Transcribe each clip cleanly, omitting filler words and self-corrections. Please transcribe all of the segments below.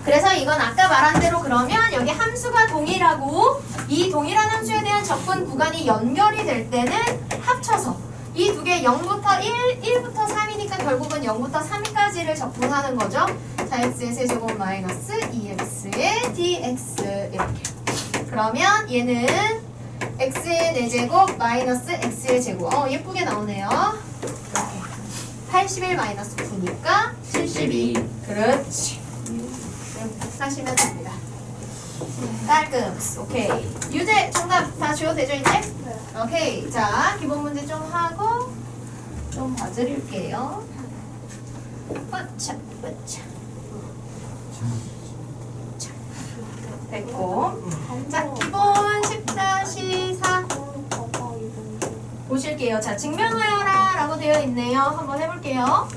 그래서 이건 아까 말한 대로 그러면 여기 함수가 동일하고 이 동일한 함수에 대한 접근 구간이 연결이 될 때는 합쳐서 이 두 개 0부터 1, 1부터 3이니까 결국은 0부터 3까지를 적분하는 거죠. 4x의 세제곱 마이너스 2x의 dx 이렇게. 그러면 얘는 x의 4제곱 마이너스 x의 제곱. 예쁘게 나오네요. 이렇게. 81 마이너스 9니까 72. 그렇지. 하시면 됩니다. 깔끔. 오케이. 유제 정답 다 지워도 되죠 이제? 네. 오케이. 자, 기본 문제 좀 하고 좀 봐드릴게요. 빠차. 됐고. 자, 기본 10-4 보실게요. 자, 증명하여라 라고 되어 있네요. 한번 해볼게요.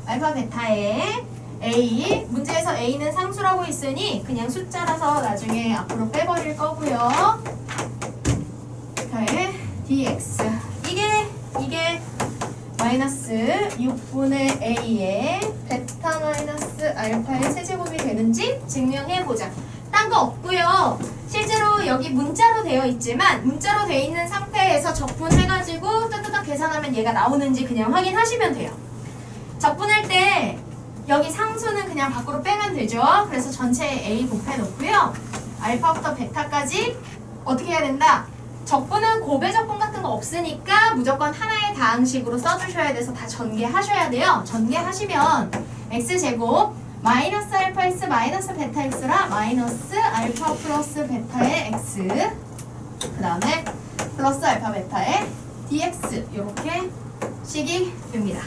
알파 베타에 A, 문제에서 A는 상수라고 있으니 그냥 숫자라서 나중에 앞으로 빼버릴 거고요. 베타의 dx. 이게 마이너스 6분의 A의 베타 마이너스 알파의 세제곱이 되는지 증명해보자. 딴 거 없고요. 실제로 여기 문자로 되어 있지만 문자로 되어 있는 상태에서 적분해가지고 뜨뜻딱 계산하면 얘가 나오는지 그냥 확인하시면 돼요. 적분할 때 여기 상수는 그냥 밖으로 빼면 되죠. 그래서 전체에 A 곱해 놓고요. 알파부터 베타까지 어떻게 해야 된다? 적분은 곱의 적분 같은 거 없으니까 무조건 하나의 다항식으로 써주셔야 돼서 다 전개하셔야 돼요. 전개하시면 x제곱 마이너스 알파 x 마이너스 베타 x라 마이너스 알파 플러스 베타의 x 그 다음에 플러스 알파 베타의 dx 이렇게 식이 됩니다.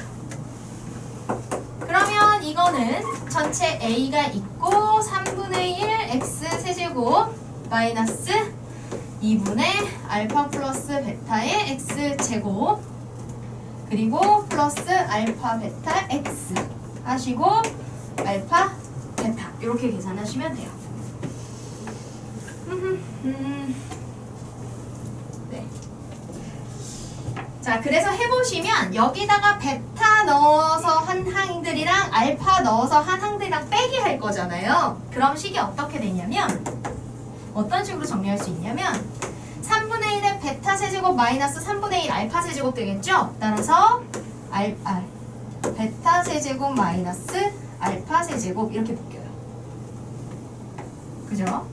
그러면 이거는 전체 a가 있고 3분의 1 x 세제곱 마이너스 2분의 알파 플러스 베타의 x 제곱 그리고 플러스 알파 베타 x 하시고 알파 베타 이렇게 계산하시면 돼요. 네. 자, 그래서 해보시면 여기다가 베타 넣어서 한 항들이랑 알파 넣어서 한 항들이랑 빼기 할 거잖아요. 그럼 식이 어떻게 되냐면 어떤 식으로 정리할 수 있냐면 3분의 1의 베타 세제곱 마이너스 3분의 1 알파 세제곱 되겠죠? 따라서 베타 세제곱 마이너스 알파 세제곱 이렇게 바뀌어요. 그죠?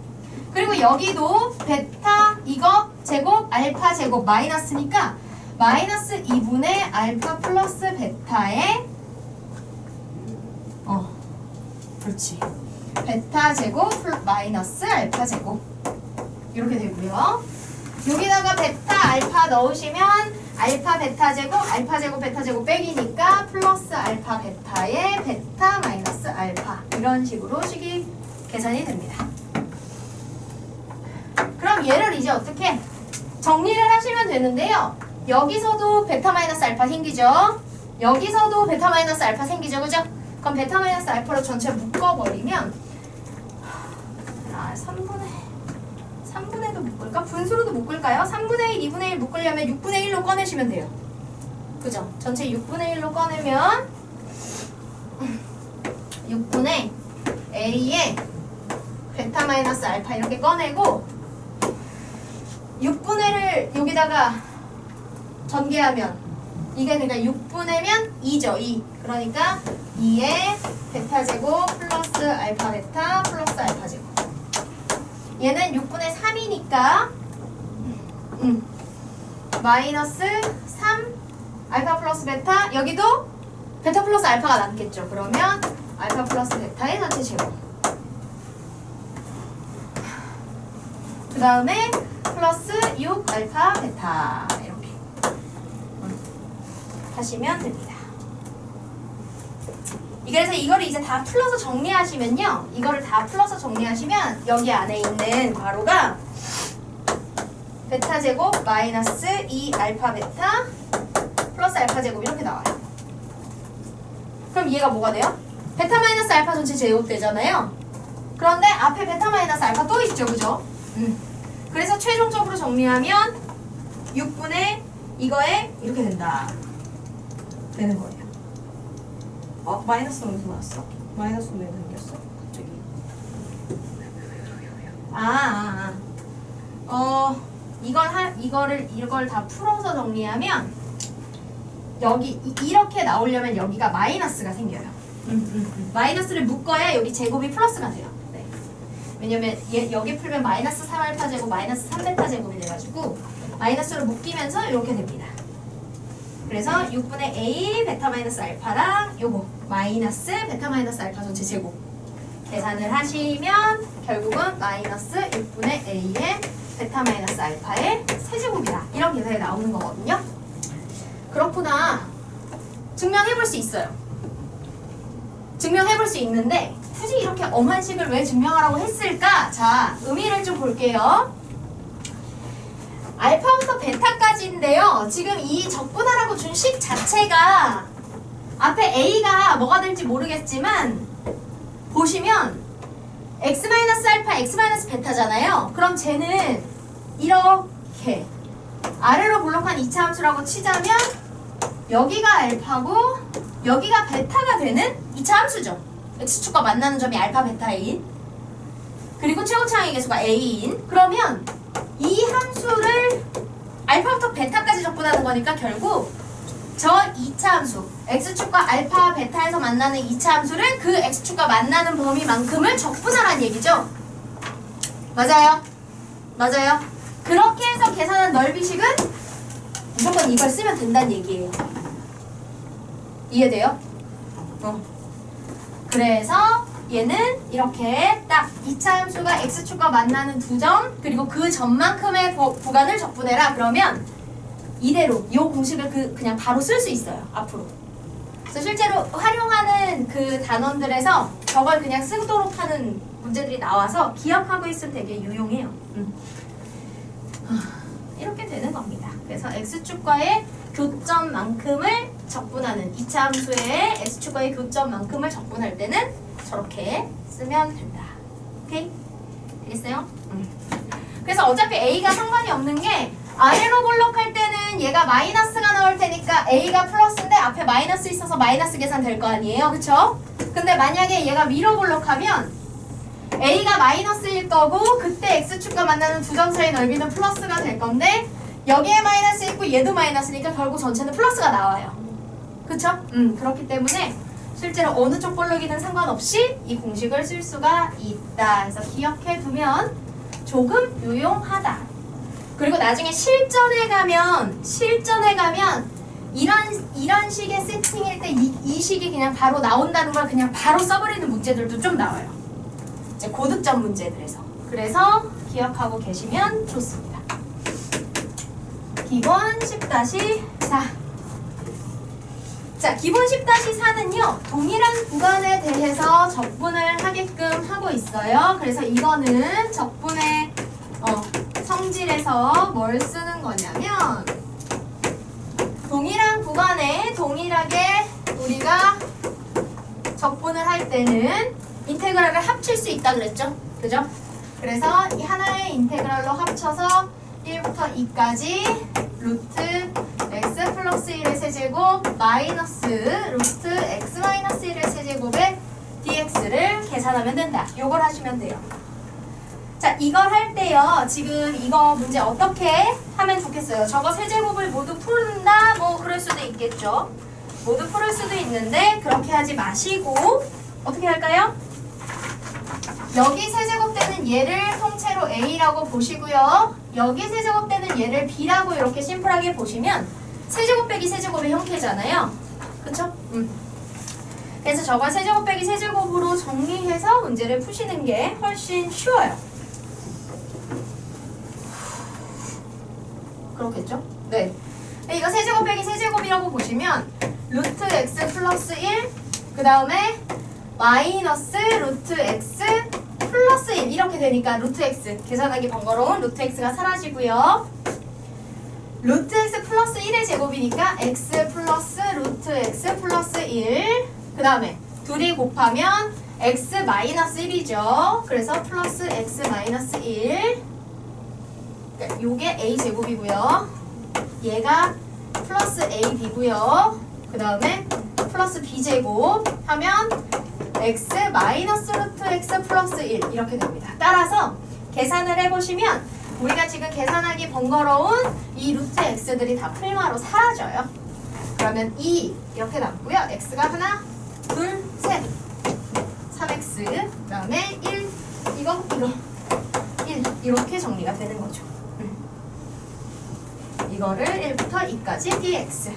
그리고 여기도 베타 이거 제곱 알파 제곱 마이너스니까 마이너스 2분의 알파 플러스 베타의 그렇지. 베타 제곱 마이너스 알파 제곱 이렇게 되고요. 여기다가 베타 알파 넣으시면 알파 베타 제곱 알파 제곱 베타 제곱 빼기니까 플러스 알파 베타의 베타 마이너스 알파 이런 식으로 식이 계산이 됩니다. 그럼 얘를 이제 어떻게 정리를 하시면 되는데요. 여기서도 베타 마이너스 알파 생기죠. 여기서도 베타 마이너스 알파 생기죠. 그죠? 그럼 베타 마이너스 알파로 전체 묶어버리면 3분의도 묶을까? 분수로도 묶을까요? 3분의 1, 2분의 1 묶으려면 6분의 1로 꺼내시면 돼요. 그죠? 전체 6분의 1로 꺼내면 6분의 A의 베타 마이너스 알파 이렇게 꺼내고 6분의 1을 여기다가 전개하면 이게 그러니까 6분의면 2죠. 2. 그러니까 2의 베타 제곱 플러스 알파 베타 플러스 알파 제곱. 얘는 6분의 3이니까 마이너스 3 알파 플러스 베타 여기도 베타 플러스 알파가 남겠죠. 그러면 알파 플러스 베타의 전체 제곱 그 다음에 플러스 6 알파 베타 이렇게 하시면 됩니다. 그래서 이거를 이제 다 풀어서 정리하시면요. 이거를 다 풀어서 정리하시면 여기 안에 있는 괄호가 베타 제곱 마이너스 2 알파 베타 플러스 알파 제곱 이렇게 나와요. 그럼 얘가 뭐가 돼요? 베타 마이너스 알파 전체 제곱 되잖아요. 그런데 앞에 베타 마이너스 알파 또 있죠. 그죠? 그래서 최종적으로 정리하면 6분의 이거에 이렇게 된다. 되는 거예요. 마이너스는 어디서 나왔어? 마이너스는 왜 생겼어? 갑자기. 이걸 다 풀어서 정리하면 여기 이렇게 나오려면 여기가 마이너스가 생겨요. 마이너스를 묶어야 여기 제곱이 플러스가 돼요. 네. 왜냐면 여기 풀면 마이너스 3알파 제곱 마이너스 3베타 제곱이 돼가지고 마이너스로 묶이면서 이렇게 됩니다. 그래서 6분의 a 베타 마이너스 알파랑 요거 마이너스 베타 마이너스 알파 전체 제곱 계산을 하시면 결국은 마이너스 6분의 a의 베타 마이너스 알파의 세제곱이다. 이런 계산이 나오는 거거든요. 그렇구나. 증명해볼 수 있어요. 증명해볼 수 있는데 굳이 이렇게 엄한 식을 왜 증명하라고 했을까? 자, 의미를 좀 볼게요. 알파부터 베타까지인데요. 지금 이 적분하라고 준 식 자체가 앞에 a가 뭐가 될지 모르겠지만 보시면 x-알파, x-베타잖아요. 그럼 쟤는 이렇게 아래로 블록한 2차 함수라고 치자면 여기가 알파고 여기가 베타가 되는 2차 함수죠. x축과 만나는 점이 알파, 베타인 그리고 최고차항의 계수가 a인 그러면 이 함수를 알파부터 베타까지 적분하는 거니까 결국 저 2차 함수 x축과 알파, 베타에서 만나는 2차 함수를 그 x축과 만나는 범위만큼을 적분하라는 얘기죠. 맞아요? 맞아요? 그렇게 해서 계산한 넓이식은 무조건 이걸 쓰면 된다는 얘기예요. 이해돼요? 그래서 얘는 이렇게 딱 2차 함수가 x축과 만나는 두 점 그리고 그 점만큼의 구간을 적분해라. 그러면 이대로 이 공식을 그냥 바로 쓸 수 있어요. 앞으로. 그래서 실제로 활용하는 그 단원들에서 저걸 그냥 쓰도록 하는 문제들이 나와서 기억하고 있으면 되게 유용해요. 이렇게 되는 겁니다. 그래서 x축과의 교점만큼을 적분하는 2차 함수의 x축과의 교점만큼을 적분할 때는 저렇게 쓰면 된다. 오케이? 되겠어요? 그래서 어차피 a가 상관이 없는 게 아래로 볼록할 때는 얘가 마이너스가 나올 테니까 a가 플러스인데 앞에 마이너스 있어서 마이너스 계산 될 거 아니에요? 그쵸? 근데 만약에 얘가 위로 볼록하면 a가 마이너스일 거고 그때 x축과 만나는 두 점 사이 넓이는 플러스가 될 건데 여기에 마이너스 있고 얘도 마이너스니까 결국 전체는 플러스가 나와요. 그쵸? 그렇기 때문에 실제로 어느 쪽 볼록이든 상관없이 이 공식을 쓸 수가 있다. 그래서 기억해 두면 조금 유용하다. 그리고 나중에 실전에 가면 이런 식의 세팅일 때 이 식이 그냥 바로 나온다는 걸 그냥 바로 써버리는 문제들도 좀 나와요. 이제 고득점 문제들에서. 그래서 기억하고 계시면 좋습니다. 기본 10-4. 자, 기본 10-4는요, 동일한 구간에 대해서 적분을 하게끔 하고 있어요. 그래서 이거는 적분의 성질에서 뭘 쓰는 거냐면, 동일한 구간에 동일하게 우리가 적분을 할 때는 인테그랄을 합칠 수 있다 그랬죠? 그죠? 그래서 이 하나의 인테그랄로 합쳐서 1부터 2까지 루트 x 플러스 1의 세제곱 마이너스 루트 x 마이너스 1의 세제곱의 dx를 계산하면 된다. 요걸 하시면 돼요. 자, 이걸 할 때요. 지금 이거 문제 어떻게 하면 좋겠어요? 저거 세제곱을 모두 푼다? 뭐 그럴 수도 있겠죠. 모두 풀을 수도 있는데 그렇게 하지 마시고 어떻게 할까요? 여기 세제곱되는 얘를 통째로 a라고 보시고요. 여기 세제곱되는 얘를 b라고 이렇게 심플하게 보시면 세제곱 빼기 세제곱의 형태잖아요. 그쵸? 그래서 저걸 세제곱 빼기 세제곱으로 정리해서 문제를 푸시는 게 훨씬 쉬워요. 그렇겠죠? 네. 이거 세제곱 빼기 세제곱이라고 보시면 루트 x 플러스 1, 그 다음에 마이너스 루트 x 플러스 1 이렇게 되니까 루트 x 계산하기 번거로운 루트 x가 사라지고요. 루트 x 플러스 1의 제곱이니까 x 플러스 루트 x 플러스 1 그 다음에 둘이 곱하면 x 마이너스 1이죠. 그래서 플러스 x 마이너스 1 요게 a 제곱이고요. 얘가 플러스 ab고요. 그 다음에 플러스 b제곱 하면 x 마이너스 루트 x 플러스 1 이렇게 됩니다. 따라서 계산을 해보시면 우리가 지금 계산하기 번거로운 이 루트 x들이 다 풀마로 사라져요. 그러면 2 이렇게 남고요. x가 하나, 둘, 셋 3x 그 다음에 1 이거 1 이렇게 정리가 되는 거죠. 이거를 1부터 2까지 dx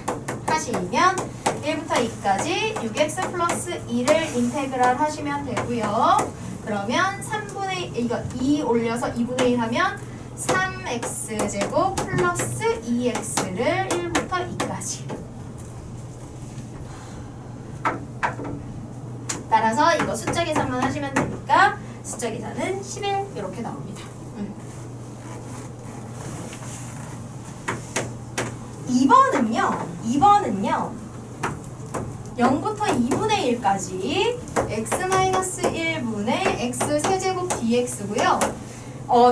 하시면 1부터 2까지 6x 플러스 2를 인테그랄 하시면 되고요. 그러면 3분의 이거 2 올려서 2분의 1 하면 3x제곱 플러스 2x를 1부터 2까지. 따라서 이거 숫자 계산만 하시면 되니까 숫자 계산은 11 이렇게 나옵니다. 2번은요 0부터 2분의 1까지 x-1분의 x 세제곱 dx고요.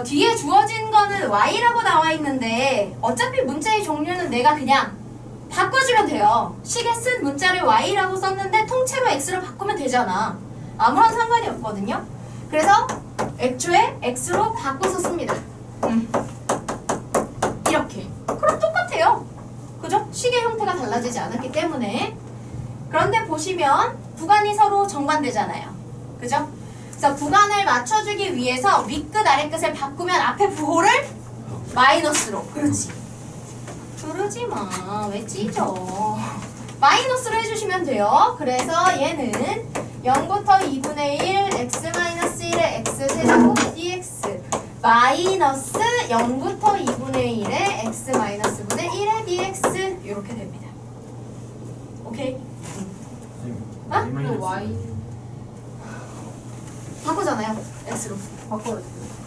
뒤에 주어진 거는 y라고 나와 있는데 어차피 문자의 종류는 내가 그냥 바꿔주면 돼요. 식에 쓴 문자를 y라고 썼는데 통째로 x로 바꾸면 되잖아. 아무런 상관이 없거든요. 그래서 애초에 x로 바꿔서 씁니다. 이렇게. 그럼 똑같아요. 그죠? 식의 형태가 달라지지 않았기 때문에. 그런데 보시면 구간이 서로 정반대잖아요. 그죠? 그래서 구간을 맞춰주기 위해서 윗끝 아래끝을 바꾸면 앞에 부호를 마이너스로. 그렇지. 그러지 마. 왜 찢어? 마이너스로 해주시면 돼요. 그래서 얘는 0부터 2분의 1 x-1의 x세제곱 dx 마이너스 0부터 2분의 1의 x-분의 1의 dx 이렇게 됩니다. 오케이? y 바꾸잖아요. x로. 바꿔요.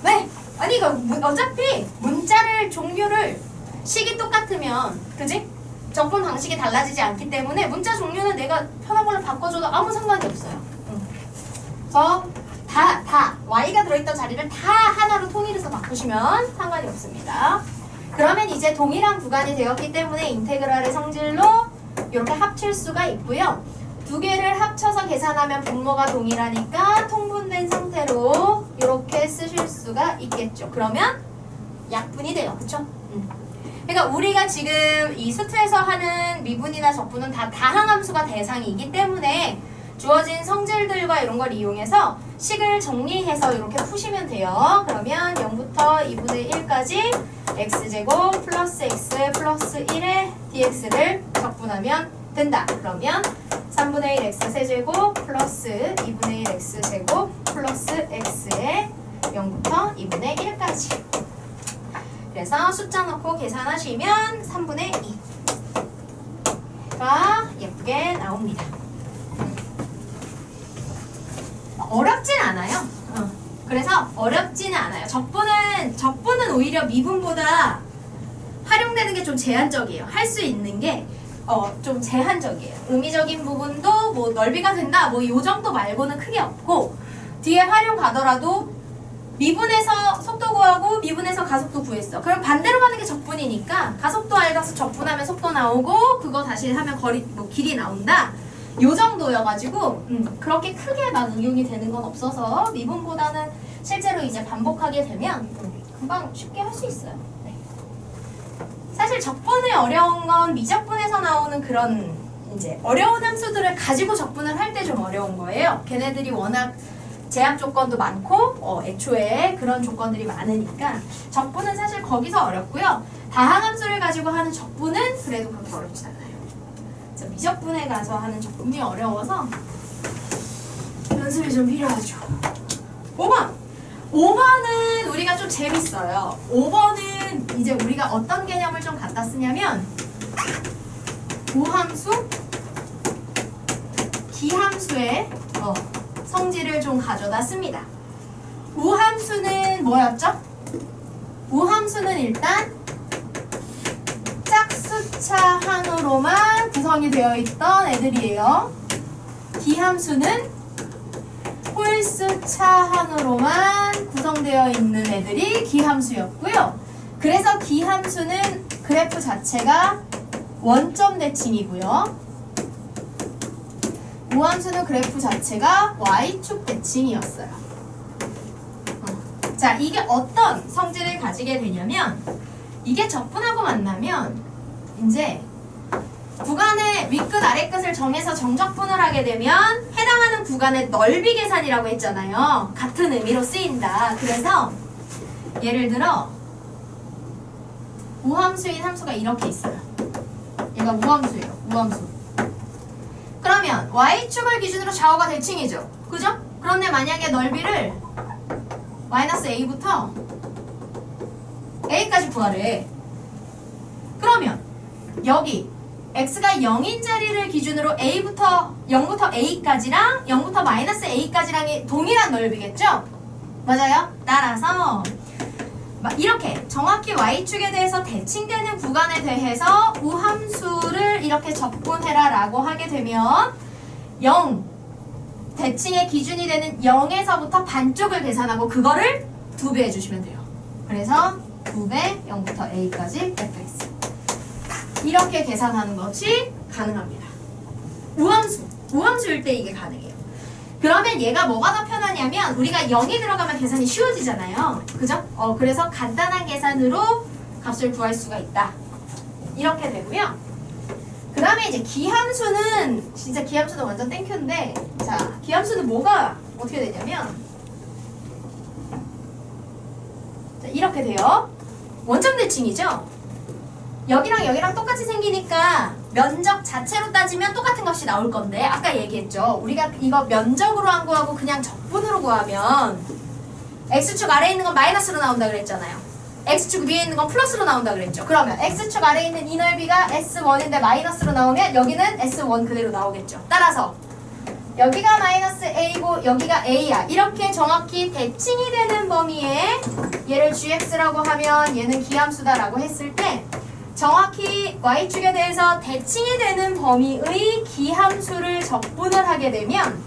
왜? 아니 이거 어차피 문자를 종류를 식이 똑같으면 그지? 적분 방식이 달라지지 않기 때문에 문자 종류는 내가 편한 걸로 바꿔줘도 아무 상관이 없어요. 그래서 다 y가 들어있던 자리를 다 하나로 통일해서 바꾸시면 상관이 없습니다. 그러면 이제 동일한 구간이 되었기 때문에 인테그랄의 성질로 이렇게 합칠 수가 있고요. 두 개를 합쳐서 계산하면 분모가 동일하니까 통분된 상태로 이렇게 쓰실 수가 있겠죠. 그러면 약분이 돼요. 그쵸? 그러니까 우리가 지금 이 수트에서 하는 미분이나 적분은 다 다항함수가 대상이기 때문에 주어진 성질들과 이런 걸 이용해서 식을 정리해서 이렇게 푸시면 돼요. 그러면 0부터 2분의 1까지 x제곱 플러스 x 플러스 1의 dx를 적분하면 된다. 그러면 3분의 1 x 세제곱 플러스 2분의 1 x제곱 플러스 x의 0부터 2분의 1까지. 그래서 숫자 넣고 계산하시면 3분의 2가 예쁘게 나옵니다. 어렵진 않아요. 그래서 어렵지는 않아요. 적분은 오히려 미분보다 활용되는 게 좀 제한적이에요. 할 수 있는 게 좀 제한적이에요. 의미적인 부분도 뭐 넓이가 된다 뭐 요 정도 말고는 크게 없고 뒤에 활용 가더라도 미분에서 속도 구하고 미분에서 가속도 구했어. 그럼 반대로 가는 게 적분이니까 가속도 알가서 적분하면 속도 나오고 그거 다시 하면 길이 나온다. 요 정도여가지고 그렇게 크게 막 응용이 되는 건 없어서 미분보다는 실제로 이제 반복하게 되면 금방 쉽게 할 수 있어요. 네. 사실 적분이 어려운 건 미적분에서 나오는 그런 이제 어려운 함수들을 가지고 적분을 할 때 좀 어려운 거예요. 걔네들이 워낙 제약 조건도 많고 애초에 그런 조건들이 많으니까 적분은 사실 거기서 어렵고요. 다항함수를 가지고 하는 적분은 그래도 그렇게 어렵지 않아요. 그래서 미적분에 가서 하는 적분이 어려워서 연습이 좀 필요하죠. 5번은 우리가 좀 재밌어요. 5번은 이제 우리가 어떤 개념을 좀 갖다 쓰냐면 우함수, 기함수의 성질을 좀 가져다 씁니다. 우함수는 뭐였죠? 우함수는 일단 짝수차 항으로만 구성이 되어 있던 애들이에요. 기함수는 홀수차 항으로만 구성되어 있는 애들이 기함수였고요. 그래서 기함수는 그래프 자체가 원점 대칭이고요. 우함수는 그래프 자체가 y축 대칭이었어요. 자, 이게 어떤 성질을 가지게 되냐면 이게 적분하고 만나면 이제 구간의 윗끝 아랫끝을 정해서 정적분을 하게 되면 해당하는 구간의 넓이 계산이라고 했잖아요. 같은 의미로 쓰인다. 그래서 예를 들어 우함수인 함수가 이렇게 있어요. 얘가 우함수예요. 우함수. 그러면 y축을 기준으로 좌우가 대칭이죠. 그죠? 그런데 만약에 넓이를 마이너스 a부터 a까지 구하래. 그러면 여기 x가 0인 자리를 기준으로 a부터 0부터 a까지랑 0부터 마이너스 a까지랑 동일한 넓이겠죠? 맞아요? 따라서 이렇게 정확히 y축에 대해서 대칭되는 구간에 대해서 우함수를 이렇게 적분해라 라고 하게 되면 0 대칭의 기준이 되는 0에서부터 반쪽을 계산하고 그거를 2배 해주시면 돼요. 그래서 2배 0부터 a까지 fx 이렇게 계산하는 것이 가능합니다. 우함수일 때 이게 가능해요. 그러면 얘가 뭐가 더 편하냐면 우리가 0이 들어가면 계산이 쉬워지잖아요. 그죠? 그래서 간단한 계산으로 값을 구할 수가 있다. 이렇게 되고요. 그 다음에 이제 기함수는 진짜 기함수는 완전 땡큐인데 자, 기함수는 뭐가 어떻게 되냐면 자, 이렇게 돼요. 원점 대칭이죠? 여기랑 여기랑 똑같이 생기니까 면적 자체로 따지면 똑같은 값이 나올 건데 아까 얘기했죠. 우리가 이거 면적으로 한 거하고 그냥 적분으로 구하면 x축 아래에 있는 건 마이너스로 나온다 그랬잖아요. x축 위에 있는 건 플러스로 나온다 그랬죠. 그러면 x축 아래에 있는 이 넓이가 s1인데 마이너스로 나오면 여기는 s1 그대로 나오겠죠. 따라서 여기가 마이너스 a고 여기가 a야. 이렇게 정확히 대칭이 되는 범위에 얘를 gx라고 하면 얘는 기함수다라고 했을 때 정확히 y축에 대해서 대칭이 되는 범위의 기함수를 적분을 하게 되면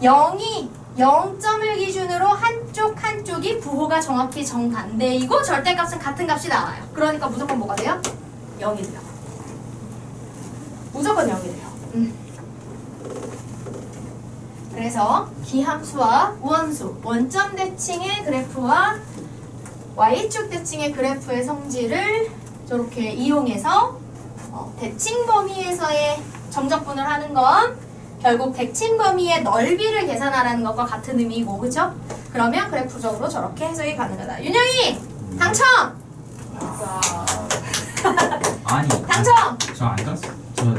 0점을 기준으로 한쪽이 부호가 정확히 정반대이고 절대값은 같은 값이 나와요. 그러니까 무조건 뭐가 돼요? 0이 돼요. 무조건 0이 돼요. 그래서 기함수와 우함수, 원점 대칭의 그래프와 y축 대칭의 그래프의 성질을 이렇게 이용해서 대칭 범위에서의 정적분을 하는 건 결국 대칭 범위의 넓이를 계산하라는 것과 같은 의미고, 그렇죠? 그러면 그래프적으로 저렇게 해석이 가능하다. 윤영이 당첨! 아니 당첨! 저 안 땄어.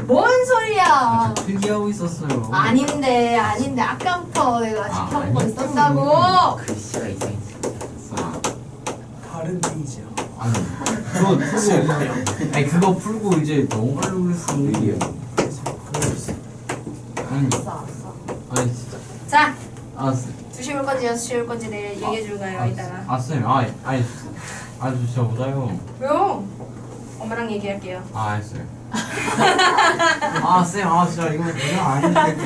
뭔 소리야? 저 필기하고 있었어요. 아닌데 아까부터 내가 지켜보고 있었다고. 글씨가 이상했어. 다른 페이지야. 아니 그거 풀고 이제 넘어가려고 했어. 아니 진짜. 자, 알았어. 2시 올 건지 6시 올 건지 내일 얘기해 줄 거예요. 이따가. 쌤, 아니 저 진짜 못해요. 왜요? 엄마랑 얘기할게요. 알았어요. 쌤, 진짜 이거 그냥 아닌데.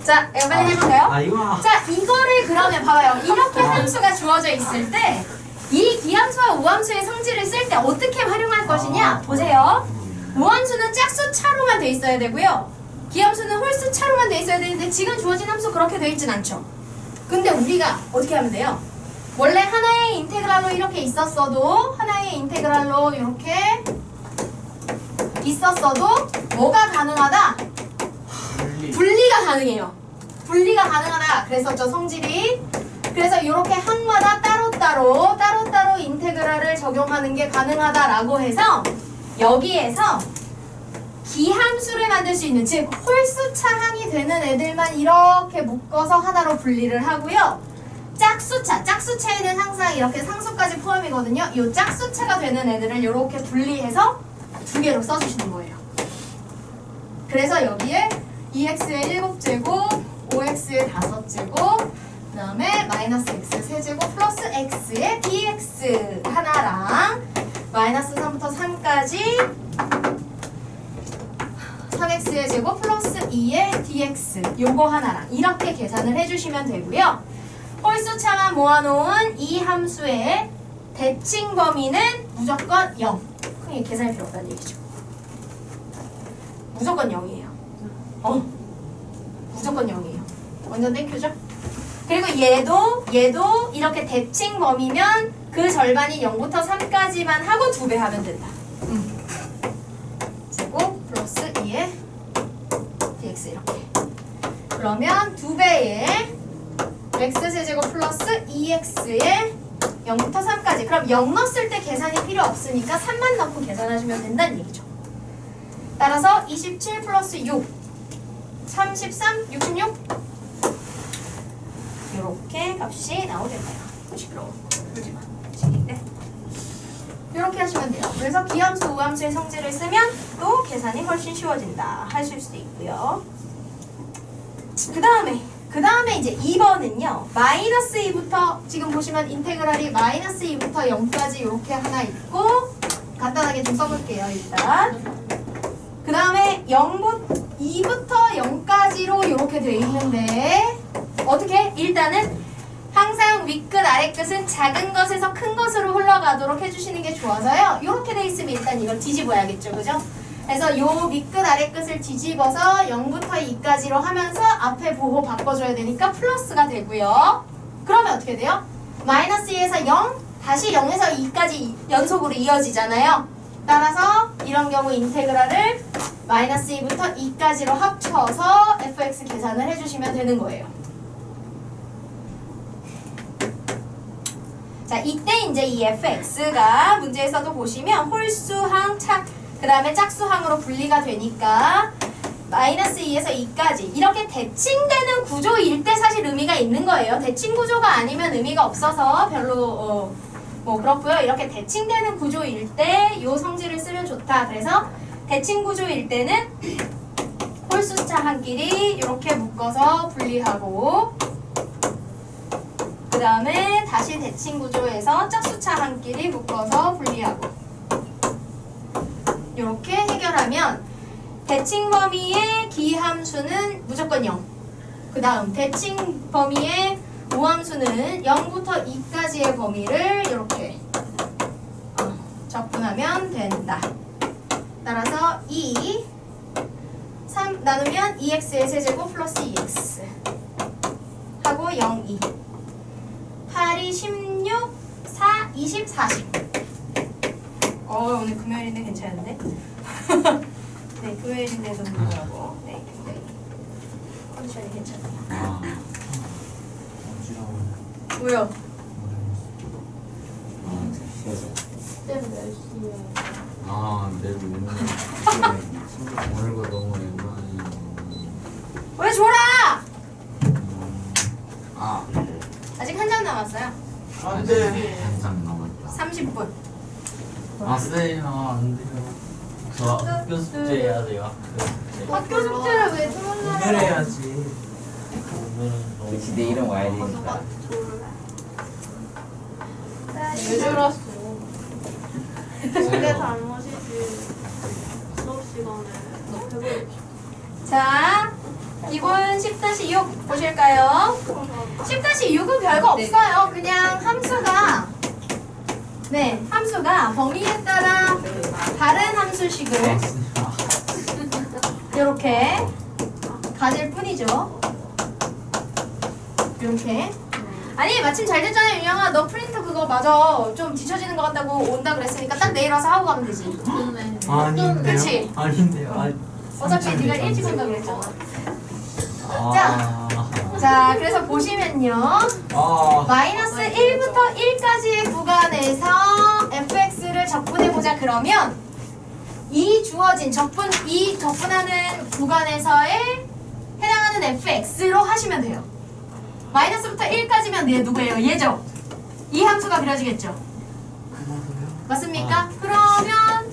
자, 이거 빨리 해볼까요? 이거. 자, 이거를 그러면 봐봐요. 이렇게 함수가 주어져 있을 때 이 기함수와 우함수의 성질을 쓸 때 어떻게 활용할 것이냐? 보세요. 우함수는 짝수 차로만 돼 있어야 되고요. 기함수는 홀수 차로만 돼 있어야 되는데 지금 주어진 함수 그렇게 돼 있진 않죠. 근데 우리가 어떻게 하면 돼요? 원래 하나의 인테그랄로 이렇게 있었어도 하나의 인테그랄로 이렇게 있었어도 뭐가 가능하다? 분리가 가능해요. 분리가 가능하다. 그랬었죠, 성질이. 그래서 이렇게 항마다 따로따로 인테그랄을 적용하는 게 가능하다라고 해서 여기에서 기함수를 만들 수 있는, 즉 홀수차 항이 되는 애들만 이렇게 묶어서 하나로 분리를 하고요. 짝수차에는 항상 이렇게 상수까지 포함이거든요. 이 짝수차가 되는 애들을 이렇게 분리해서 2개로 써주시는 거예요. 그래서 여기에 2x의 7제곱, 5x의 5제곱, 그 다음에 마이너스 x 세제곱 플러스 x의 dx 하나랑 마이너스 3부터 3까지 3x의 제곱 플러스 2의 dx 요거 하나랑 이렇게 계산을 해주시면 되고요. 홀수차만 모아놓은 이 함수의 대칭 범위는 무조건 0. 그냥 계산이 필요 없다는 얘기죠. 무조건 0이에요. 무조건 0이에요. 완전 땡큐죠? 그리고 얘도 이렇게 대칭 범위면 그 절반이 0부터 3까지만 하고 2배 하면 된다. 제곱 플러스 2의 dx 이렇게. 그러면 2배의 x세제곱 플러스 2x의 0부터 3까지. 그럼 0 넣었을 때 계산이 필요 없으니까 3만 넣고 계산하시면 된다는 얘기죠. 따라서 27 플러스 6 33, 66 이렇게 값이 나오겠네요. 시끄러워. 울지마. 시기인데. 이렇게 하시면 돼요. 그래서 기함수, 우함수의 성질을 쓰면 또 계산이 훨씬 쉬워진다 하실 수도 있고요. 그 다음에 이제 2번은요. 마이너스 2부터 지금 보시면 인테그랄이 마이너스 2부터 0까지 이렇게 하나 있고 간단하게 좀 써볼게요. 일단 그 다음에 2부터 0까지로 이렇게 돼 있는데 어떻게? 일단은 항상 윗끝 아랫끝은 작은 것에서 큰 것으로 흘러가도록 해주시는 게 좋아서요. 이렇게 돼 있으면 일단 이걸 뒤집어야겠죠. 그죠? 그래서 요 밑끝 아랫끝을 뒤집어서 0부터 2까지로 하면서 앞에 보호 바꿔줘야 되니까 플러스가 되고요. 그러면 어떻게 돼요? 마이너스 2에서 0, 다시 0에서 2까지 연속으로 이어지잖아요. 따라서 이런 경우 인테그랄을 마이너스 2부터 2까지로 합쳐서 fx 계산을 해주시면 되는 거예요. 자, 이때 이제 이 fx가 문제에서도 보시면 홀수항, 그 다음에 짝수항으로 분리가 되니까 마이너스 2에서 2까지 이렇게 대칭되는 구조일 때 사실 의미가 있는 거예요. 대칭 구조가 아니면 의미가 없어서 별로 뭐 그렇고요. 이렇게 대칭되는 구조일 때 이 성질을 쓰면 좋다. 그래서 대칭 구조일 때는 홀수차 한끼리 이렇게 묶어서 분리하고 그 다음에 다시 대칭 구조에서 짝수차 한끼리 묶어서 분리하고 이렇게 해결하면 대칭 범위의 기함수는 무조건 0. 그 다음 대칭 범위의 우함수는 0부터 2까지의 범위를 이렇게 적분하면 된다. 따라서 3 나누면 2x의 세제곱 플러스 2x 하고 0, 2 8이 16, 4, 20, 40 오늘 금요일인데 괜찮은데? 네, 금요일인데도 불구하고 네, 굉장히 컨디션이 괜찮아요. 아, 왜요? 내일 오늘 거 너무 오랜만이에요. 왜 줘라! 아직 한 장 남았어요. 안돼. 한장 남았다. 30분. 쌤, 안 돼요. 저 학교 숙제 해야 돼요. 학교 숙제를 왜 토요일 오늘 날에 해야지. 오늘은 너무 그치 내일은 와야 되니까. 왜 졸았어? 그게 잘못이지. 수업 시간에 배고프지. 자, 기본 10-6 보실까요? 10-6은 별거 없어요. 그냥 함수가 범위에 따라 다른 함수식을 이렇게 가질 뿐이죠. 이렇게. 아니 마침 잘 됐잖아요. 윤영아, 너 프린터 그거 맞아. 좀 뒤처지는 것 같다고 온다 그랬으니까 딱 내일 와서 하고 가면 되지. 아닌데요? 그치? 아닌데요? 어차피 네가 일찍 온다 그랬잖아. 아, 자, 그래서 보시면요. 마이너스 1부터 1까지의 구간에서 fx를 적분해보자 그러면 이 주어진 적분하는 구간에서의 해당하는 fx로 하시면 돼요. 마이너스부터 1까지면 얘 누구예요? 얘죠? 이 함수가 그려지겠죠? 맞습니까? 그러면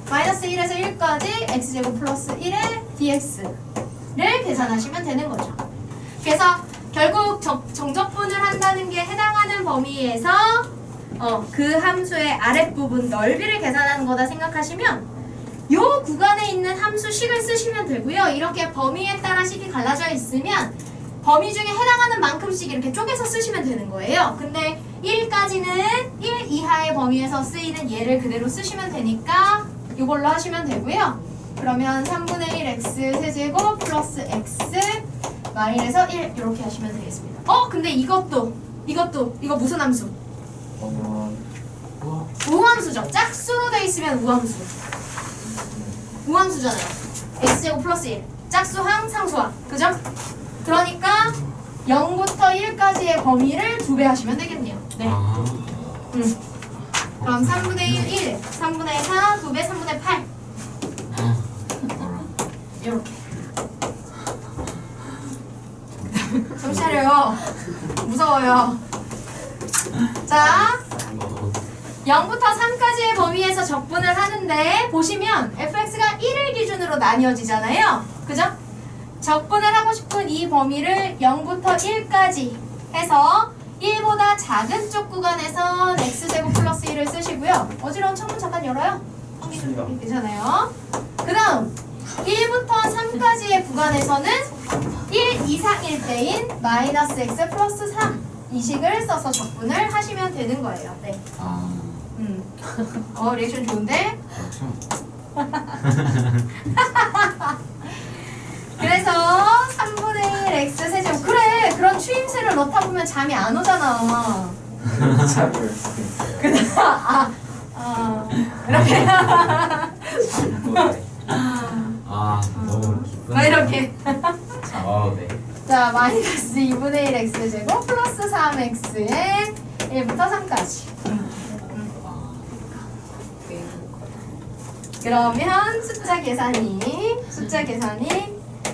마이너스 1에서 1까지 x제곱 플러스 1의 dx를 계산하시면 되는 거죠. 그래서 결국 정적분을 한다는 게 해당하는 범위에서 그 함수의 아랫부분 넓이를 계산하는 거다 생각하시면 요 구간에 있는 함수식을 쓰시면 되고요. 이렇게 범위에 따라 식이 갈라져 있으면 범위 중에 해당하는 만큼씩 이렇게 쪼개서 쓰시면 되는 거예요. 근데 1까지는 1 이하의 범위에서 쓰이는 얘를 그대로 쓰시면 되니까 이걸로 하시면 되고요. 그러면 3분의 1 x 세제곱 플러스 x 마일에서 1 이렇게 하시면 되겠습니다. 근데 이거 무슨 함수? 우함수죠. 짝수로 돼 있으면 우함수. 우함수잖아요. x제곱 플러스 1. 짝수항, 상수항. 그죠? 그러니까 0부터 1까지의 범위를 2배 하시면 되겠네요. 네. 그럼 3분의 1, 3분의 4, 2배, 3분의 8. 이렇게. 정신 차려요. 무서워요. 자, 0부터 3까지의 범위에서 적분을 하는데 보시면 fx가 1을 기준으로 나뉘어지잖아요. 그죠? 적분을 하고 싶은 이 범위를 0부터 1까지 해서 1보다 작은 쪽 구간에선 x제곱 플러스 1을 쓰시고요. 어지러운 창문 잠깐 열어요. 괜찮아요. 그 다음 1부터 3까지의 구간에서는 1 이상일 때인 마이너스 x 플러스 3 이 식을 써서 적분을 하시면 되는 거예요. 네. 리액션 좋은데? 그래서 3분의 1 x 세제곱. 그래, 그런 추임새를 넣다 보면 잠이 안 오잖아. 이렇게. 너무 기쁜. 이렇게. 네. 자, 마이너스 2분의 1 x제곱 플러스 3x에 1부터 3까지. 그러면 숫자 계산이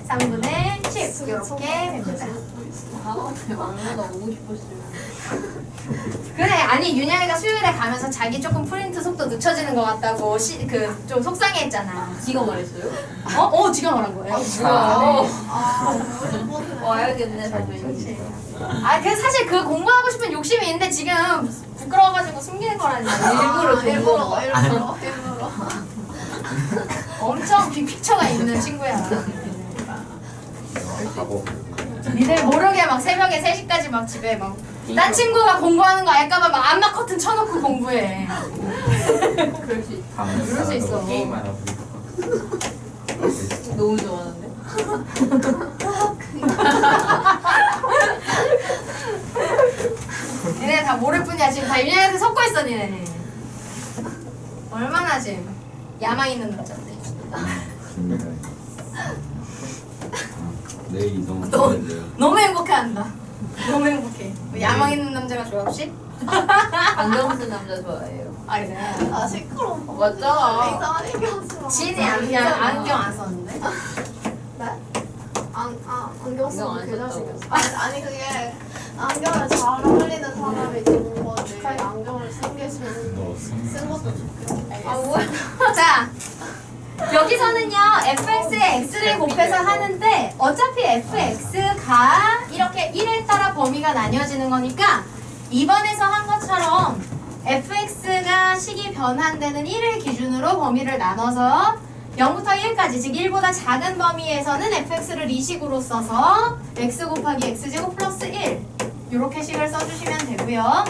3분의 10 이렇게 됩니다. 왕래가 오고 싶었어요. 그래, 아니 윤영이가 수요일에 가면서 자기 조금 프린트 속도 늦춰지는 것 같다고 좀 속상해했잖아. 지가 말했어요? 지가 말한 거예요. 와야겠네, 나도. 그 사실 그 공부하고 싶은 욕심이 있는데 지금 부끄러워가지고 숨기는 거라니까. 일부러. 엄청 빅픽처가 있는 친구야. 니들 모르게 막 새벽에 3시까지 막 집에 막 딴 친구가 공부하는 거 알까봐 막 암막 커튼 쳐놓고 공부해. 그럴 수 있어. 그럴 수 있어. 너무 좋아하는데? 니네 다 모를 뿐이야. 지금 다 윤영이한테 속고 있어, 니네. 얼마나 지금 야망 있는 남자인데. 내일이 너무 좋은데요. 너무 행복해한다. 너무 행복해. 야망 있는 남자가 좋아 혹시? 안경 쓴 남자 좋아해요. 그래. 시끄러워. 맞잖아. 이상한 얘기 하지 마. 지인이 안경 안 썼는데? 안경 안경 쓰고 안 계좌 썼다고. 생겼어. 아니 그게 안경을 잘 어울리는 사람이 좋은 거지. 안경을 쓴 게 쓴 것도 좋고. 뭐야? 자, 여기서는요 fx에 x를 곱해서 하는데 어차피 fx가 이렇게 1에 따라 범위가 나뉘어지는 거니까 이번에서 한 것처럼 fx가 식이 변환되는 1을 기준으로 범위를 나눠서 0부터 1까지 즉 1보다 작은 범위에서는 fx를 이 식으로 써서 x 곱하기 x제곱 플러스 1 이렇게 식을 써주시면 되고요.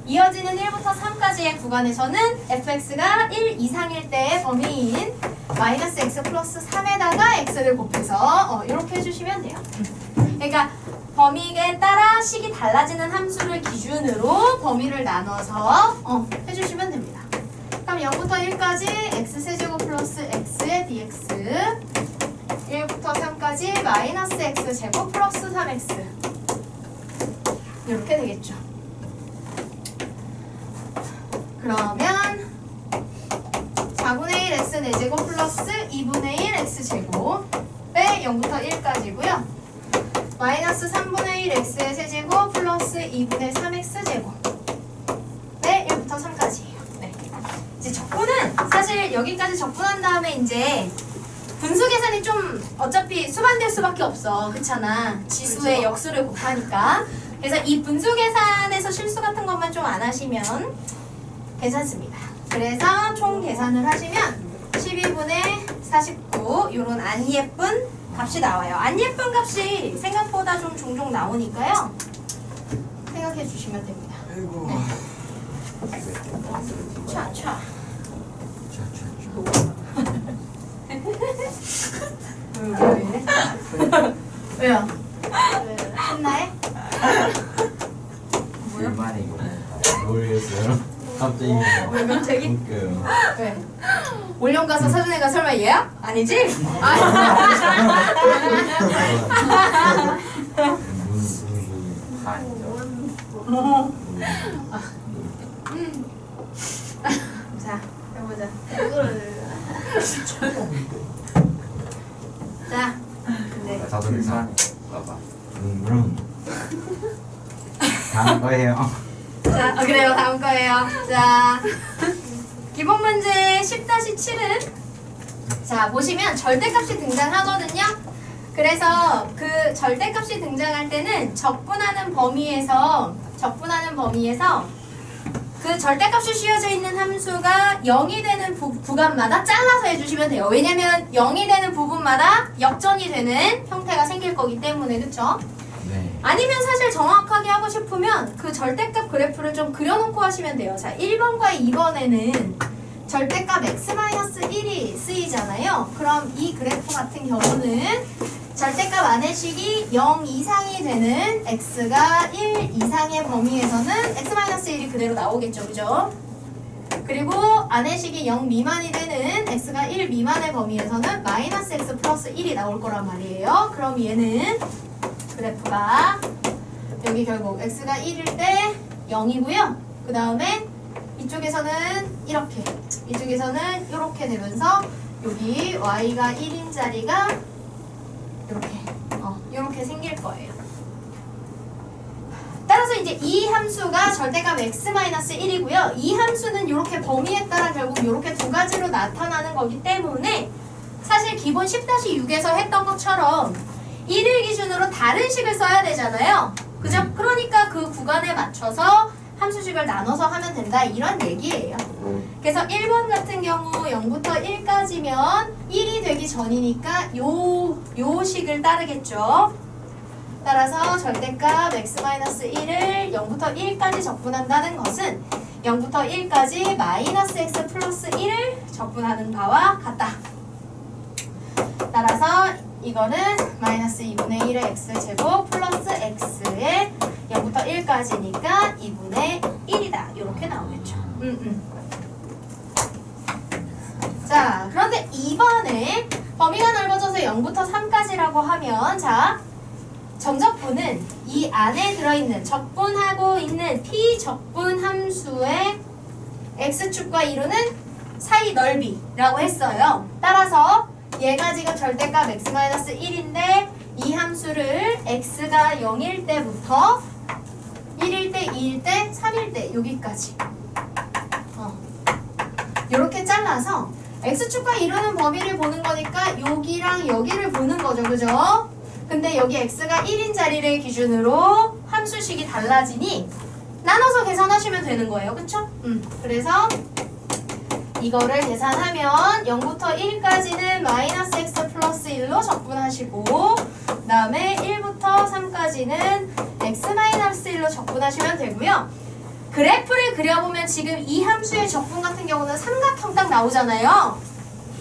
이어지는 1부터 3까지의 구간에서는 fx가 1 이상일 때의 범위인 마이너스 x 플러스 3에다가 x를 곱해서 이렇게 해주시면 돼요. 그러니까 범위에 따라 식이 달라지는 함수를 기준으로 범위를 나눠서 해주시면 됩니다. 그럼 0부터 1까지 x세제곱 플러스 x의 dx 1부터 3까지 마이너스 x제곱 플러스 3x 이렇게 되겠죠. 그러면 4분의 1 x 4제곱 플러스 2분의 1 x제곱에 0부터 1까지고요. 마이너스 3분의 1 x의 세제곱 플러스 2분의 3x제곱 네, 1부터 3까지예요. 네. 이제 적분은 사실 여기까지 적분한 다음에 이제 분수 계산이 좀 어차피 수반될 수밖에 없어. 그렇잖아. 지수의 역수를 곱하니까. 그래서 이 분수 계산에서 실수 같은 것만 좀 안 하시면 괜찮습니다. 그래서 총 계산을 하시면 12분의 49 이런 안 예쁜 값이 나와요. 안 예쁜 값이 생각보다 좀 종종 나오니까요. 생각해 주시면 됩니다. 아이고. 촤촤. 왜 이래? 왜요? 신나해? 일만에 이거 모르겠어요. 갑자기 왜 갑자기? 웃겨요. 왜? 올영 가서 사준애가 설마 얘야? 아니지? 무슨 다 아니죠. 자, 해보자. 이거를 자, 근데 자동 이상. 봐봐. 다음 거예요. 자, 그래요. 다음 거예요. 자, 기본 문제 10-7은 자, 보시면 절대값이 등장하거든요. 그래서 그 절대값이 등장할 때는 적분하는 범위에서 그 절대값이 씌워져 있는 함수가 0이 되는 구간마다 잘라서 해주시면 돼요. 왜냐면 0이 되는 부분마다 역전이 되는 형태가 생길 거기 때문에, 그쵸? 네. 아니면 사실 정확하게 하고 싶으면 그 절대값 그래프를 좀 그려놓고 하시면 돼요. 자, 1번과 2번에는 절대값 x-1이 쓰이잖아요. 그럼 이 그래프 같은 경우는 절대값 안의식이 0 이상이 되는 x가 1 이상의 범위에서는 x-1이 그대로 나오겠죠. 그죠? 그리고 안의식이 0 미만이 되는 x가 1 미만의 범위에서는 마이너스 x 플러스 1이 나올 거란 말이에요. 그럼 얘는 그래프가 여기 결국 x가 1일 때 0이고요. 그 다음에 이쪽에서는 이렇게, 이쪽에서는 이렇게 되면서 여기 y가 1인 자리가 이렇게 생길 거예요. 따라서 이제 이 함수가 절대값 x-1이고요. 이 함수는 이렇게 범위에 따라 결국 이렇게 두 가지로 나타나는 거기 때문에 사실 기본 10-6에서 했던 것처럼 1을 기준으로 다른 식을 써야 되잖아요. 그죠? 그러니까 그 구간에 맞춰서 함수식을 나눠서 하면 된다, 이런 얘기예요. 그래서 1번 같은 경우 0부터 1까지면 1이 되기 전이니까 요 식을 따르겠죠. 따라서 절대값 x-1을 0부터 1까지 적분한다는 것은 0부터 1까지 마이너스 x 플러스 1을 적분하는 바와 같다. 따라서 이거는 마이너스 2분의 1의 x제곱 플러스 x의 0부터 1까지니까 2분의 1이다. 이렇게 나오겠죠. 자, 그런데 이번에 범위가 넓어져서 0부터 3까지라고 하면 자, 정적분은 이 안에 들어있는 적분하고 있는 피적분 함수의 x축과 이루는 사이 넓이라고 했어요. 따라서 얘가 지금 절대값 x-1인데 이 함수를 x가 0일 때부터 1일 때, 2일 때, 3일 때 여기까지 이렇게 잘라서 x축과 이루는 범위를 보는 거니까 여기랑 여기를 보는 거죠. 그죠? 근데 여기 x가 1인 자리를 기준으로 함수식이 달라지니 나눠서 계산하시면 되는 거예요. 그쵸? 그래서 이거를 계산하면 0부터 1까지는 마이너스 x 플러스 1로 적분하시고 그 다음에 1부터 3까지는 x 마이너스 1로 적분하시면 되고요. 그래프를 그려보면 지금 이 함수의 적분 같은 경우는 삼각형 딱 나오잖아요.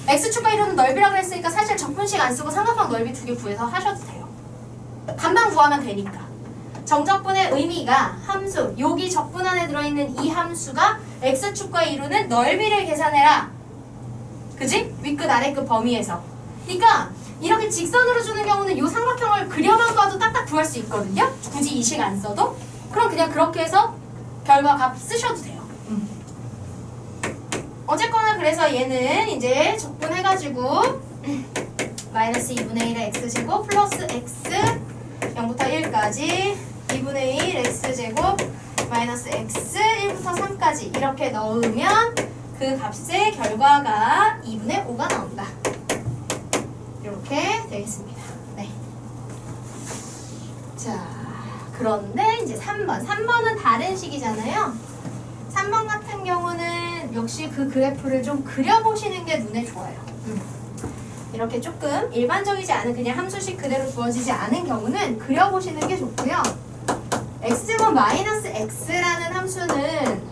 x축과 이루는 넓이라고 했으니까 사실 적분식 안 쓰고 삼각형 넓이 두 개 구해서 하셔도 돼요. 반만 구하면 되니까. 정적분의 의미가 함수, 여기 적분 안에 들어있는 이 함수가 x축과 이루는 넓이를 계산해라. 그지? 윗끝 아래끝 범위에서. 그러니까 이렇게 직선으로 주는 경우는 이 삼각형을 그려만 봐도 딱딱 구할 수 있거든요. 굳이 이 식 안 써도. 그럼 그냥 그렇게 해서 결과 값 쓰셔도 돼요. 어쨌거나 그래서 얘는 이제 적분해가지고 마이너스 2분의 1의 x제곱 플러스 x 0부터 1까지 2분의 1 x제곱 마이너스 x 1부터 3까지 이렇게 넣으면 그 값의 결과가 2분의 5가 나온다. 이렇게 되겠습니다. 네. 자, 그런데 이제 3번은 다른 식이잖아요. 3번 같은 경우는 역시 그 그래프를 좀 그려보시는 게 눈에 좋아요. 이렇게 조금 일반적이지 않은 그냥 함수식 그대로 주어지지 않은 경우는 그려보시는 게 좋고요. x제곱 마이너스 x라는 함수는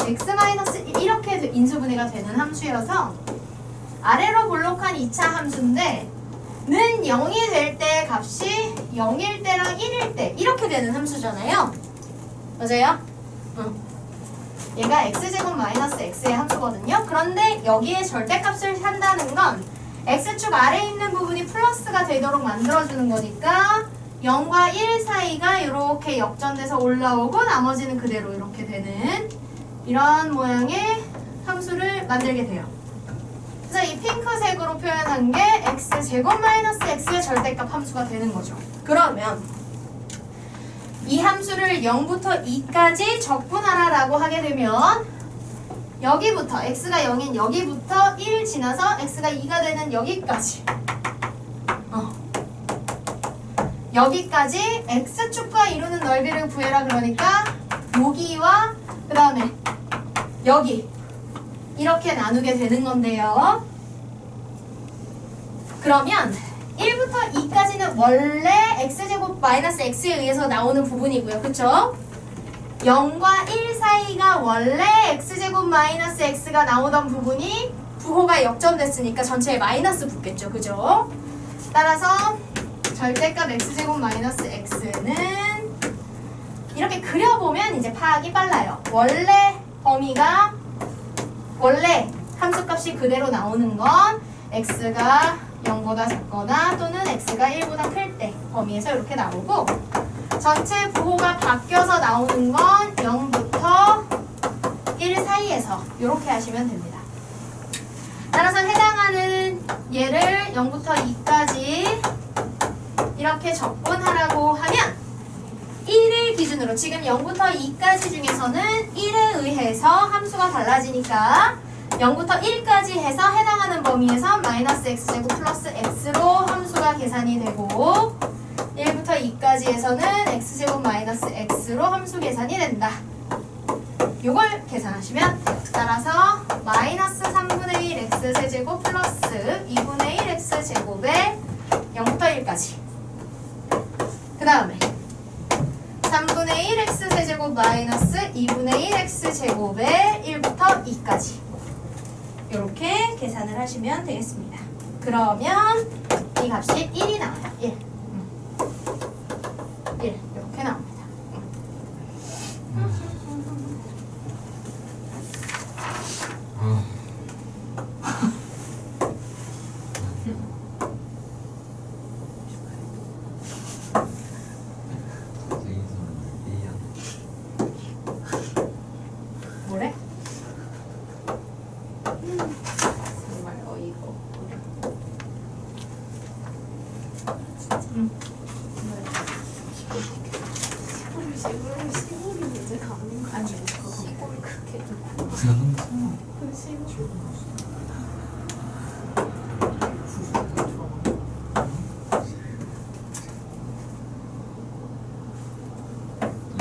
x 마이너스 이렇게 인수분해가 되는 함수여서 아래로 볼록한 2차 함수인데 는 0이 될 때 값이 0일 때랑 1일 때 되는 함수잖아요. 맞아요? 얘가 x제곱 마이너스 x의 함수거든요. 그런데 여기에 절대값을 한다는 건 x축 아래에 있는 부분이 플러스가 되도록 만들어주는 거니까 0과 1 사이가 이렇게 역전돼서 올라오고 나머지는 그대로 이렇게 되는 이런 모양의 함수를 만들게 돼요. 그래서 이 핑크색으로 표현한 게 x제곱 마이너스 x의 절대값 함수가 되는 거죠. 그러면 이 함수를 0부터 2까지 적분하라라고 하게 되면 여기부터 x가 0인 여기부터 1 지나서 x가 2가 되는 여기까지 여기까지 x축과 이루는 넓이를 구해라 그러니까 여기와 그 다음에 여기 이렇게 나누게 되는 건데요. 그러면 1부터 2까지는 원래 x제곱 마이너스 x에 의해서 나오는 부분이고요. 그쵸? 0과 1 사이가 원래 x제곱 마이너스 x가 나오던 부분이 부호가 역전됐으니까 전체에 마이너스 붙겠죠. 그죠? 따라서 절대값 x제곱 마이너스 x는 이렇게 그려보면 이제 파악이 빨라요. 원래 범위가 원래 함수값이 그대로 나오는 건 x가 0보다 작거나 또는 x가 1보다 클 때 범위에서 이렇게 나오고 전체 부호가 바뀌어서 나오는 건 0부터 1 사이에서 이렇게 하시면 됩니다. 따라서 해당하는 얘를 0부터 2까지 이렇게 적분하라고 하면 1을 기준으로 지금 0부터 2까지 중에서는 1에 의해서 함수가 달라지니까 0부터 1까지 해서 해당하는 범위에서 마이너스 x제곱 플러스 x로 함수가 계산이 되고 1부터 2까지 해서는 x제곱 마이너스 x로 함수 계산이 된다. 요걸 계산하시면 돼요. 따라서 마이너스 3분의 1 x세제곱 플러스 2분의 1 x제곱에 0부터 1까지 그 다음에 3분의 1 x세제곱 마이너스 2분의 1 x제곱에 1부터 2까지 이렇게 계산을 하시면 되겠습니다. 그러면 이 값이 1이 나와요. 1 이렇게 나옵니다. 뭐래? 정말 어이가 없고. 시골이 문제가 아닌 거 아니, 아니야? 그거 시골 그렇게 그 시골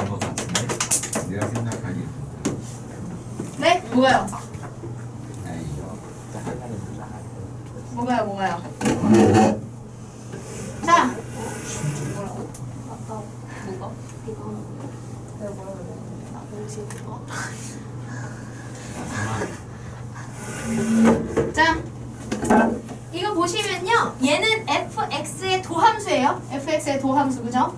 이거 같은데? 내가 생각하기에 네? 뭐가요? 아이 뭐가요? 자, 아까 뭐가? 이거 내가 뭐라 그랬는데? 나 뭐지 이거? 자, 이거 보시면요. 얘는 fx의 도함수예요. fx의 도함수, 그죠?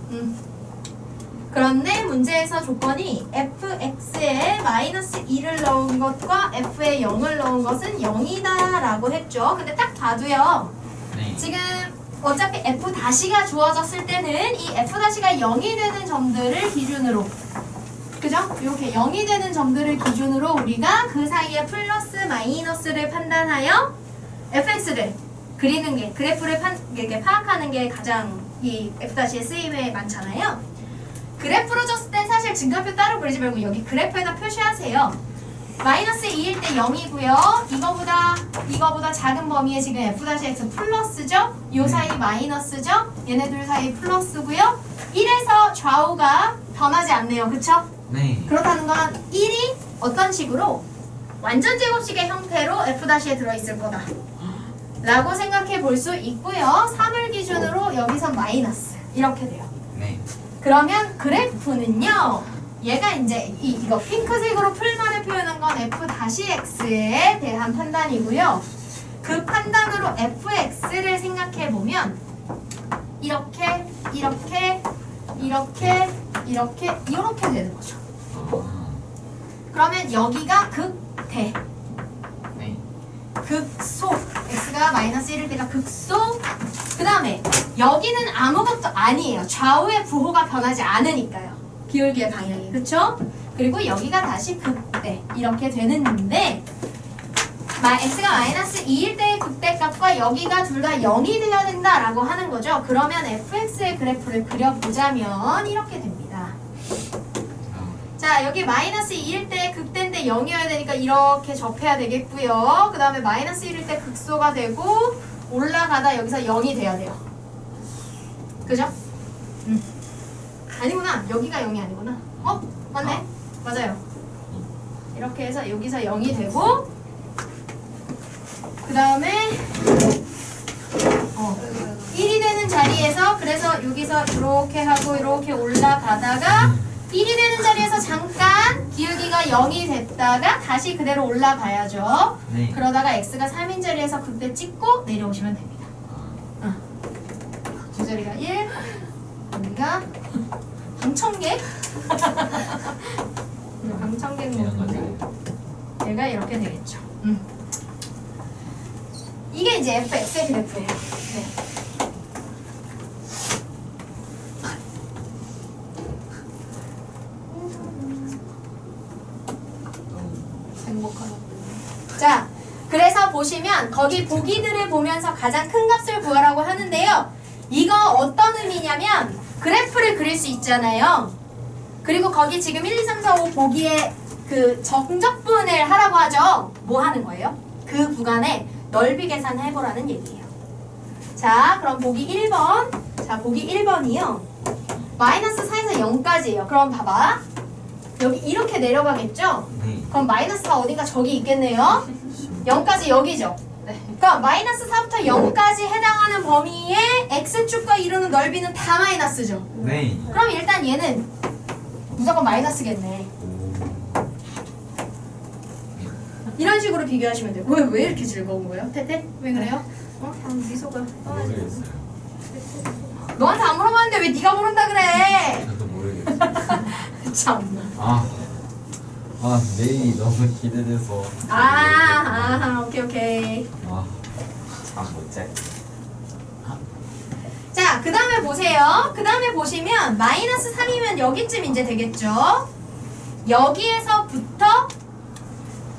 그런데 문제에서 조건이 fx에 마이너스 2를 넣은 것과 f에 0을 넣은 것은 0이다 라고 했죠. 근데 딱 봐도요. 네. 지금 어차피 f-가 주어졌을 때는 이 f-가 0이 되는 점들을 기준으로 그죠? 이렇게 0이 되는 점들을 기준으로 우리가 그 사이에 플러스 마이너스를 판단하여 fx를 그리는 게 그래프를 이렇게 파악하는 게 가장 이 f-의 쓰임에 많잖아요. 그래프로 줬을 땐 사실 증가표 따로 그리지 말고 여기 그래프에다 표시하세요. 마이너스 2일 때 0이고요. 이거보다 작은 범위에 지금 f-x 플러스죠? 요 사이 마이너스죠? 얘네들 사이 플러스고요. 1에서 좌우가 변하지 않네요. 그쵸? 네. 그렇다는 건 1이 어떤 식으로 완전 제곱식의 형태로 f-에 들어있을 거다 라고 생각해 볼 수 있고요. 3을 기준으로 여기서 마이너스 이렇게 돼요. 네. 그러면 그래프는요. 얘가 이제 이거 핑크색으로 풀만을 표현한 건 f-x에 대한 판단이고요. 그 판단으로 fx를 생각해 보면 이렇게 이렇게 되는 거죠. 아, 그러면 여기가 극대. 네. 극소. x가 마이너스 1일 때가 극소. 그 다음에 여기는 아무것도 아니에요. 좌우의 부호가 변하지 않으니까요. 기울기의 방향이. 그쵸? 그리고 여기가 다시 극대. 이렇게 되는데 x가 마이너스 2일 때의 극대값과 여기가 둘 다 0이 되어야 된다라고 하는 거죠. 그러면 fx의 그래프를 그려보자면 이렇게 됩니다. 자, 여기 마이너스 2일 때 극대인데 0이어야 되니까 이렇게 접해야 되겠고요. 그 다음에 마이너스 1일 때 극소가 되고 올라가다 여기서 0이 돼야 돼요. 그죠? 아니구나. 여기가 0이 아니구나. 맞네. 맞아요. 이렇게 해서 여기서 0이 되고 그 다음에 1이 되는 자리에서 그래서 여기서 이렇게 하고 이렇게 올라가다가 1이 되는 자리에서 잠깐 기울기가 0이 됐다가 다시 그대로 올라가야죠. 네. 그러다가 x가 3인 자리에서 극대 찍고 내려오시면 됩니다. 두 자리가 1, 여기가 방청객. 방청객 모드. 얘가 이렇게 되겠죠. 이게 이제 fx의 그래프예요. 네. 행복하다. 자, 그래서 보시면 거기 보기들을 보면서 가장 큰 값을 구하라고 하는데요. 이거 어떤 의미냐면 그래프를 그릴 수 있잖아요. 그리고 거기 지금 1, 2, 3, 4, 5 보기에 그 정적분을 하라고 하죠. 뭐 하는 거예요? 그 구간에 넓이 계산해보라는 얘기예요. 자, 그럼 보기 1번. 자, 보기 1번이요. 마이너스 4에서 0까지예요. 그럼 봐봐. 여기 이렇게 내려가겠죠? 네. 그럼 마이너스가 어딘가 저기 있겠네요. 0까지 여기죠. 그러니까 마이너스 4부터 0까지 해당하는 범위의 x축과 이루는 넓이는 다 마이너스죠. 네. 그럼 일단 얘는 무조건 마이너스겠네. 이런 식으로 비교하시면 돼요. 왜 이렇게 즐거운 거예요? 태태? 왜 그래요? 미소가 떠나지. 모르겠어요. 너한테 안 물어봤는데 왜 네가 모른다 그래? 저도 모르겠어요. 참나. 내일이 너무 기대돼서. 오케이. 참 못해. 자, 그 다음에 보세요. 그 다음에 보시면 마이너스 3이면 여기쯤 이제 되겠죠? 여기에서부터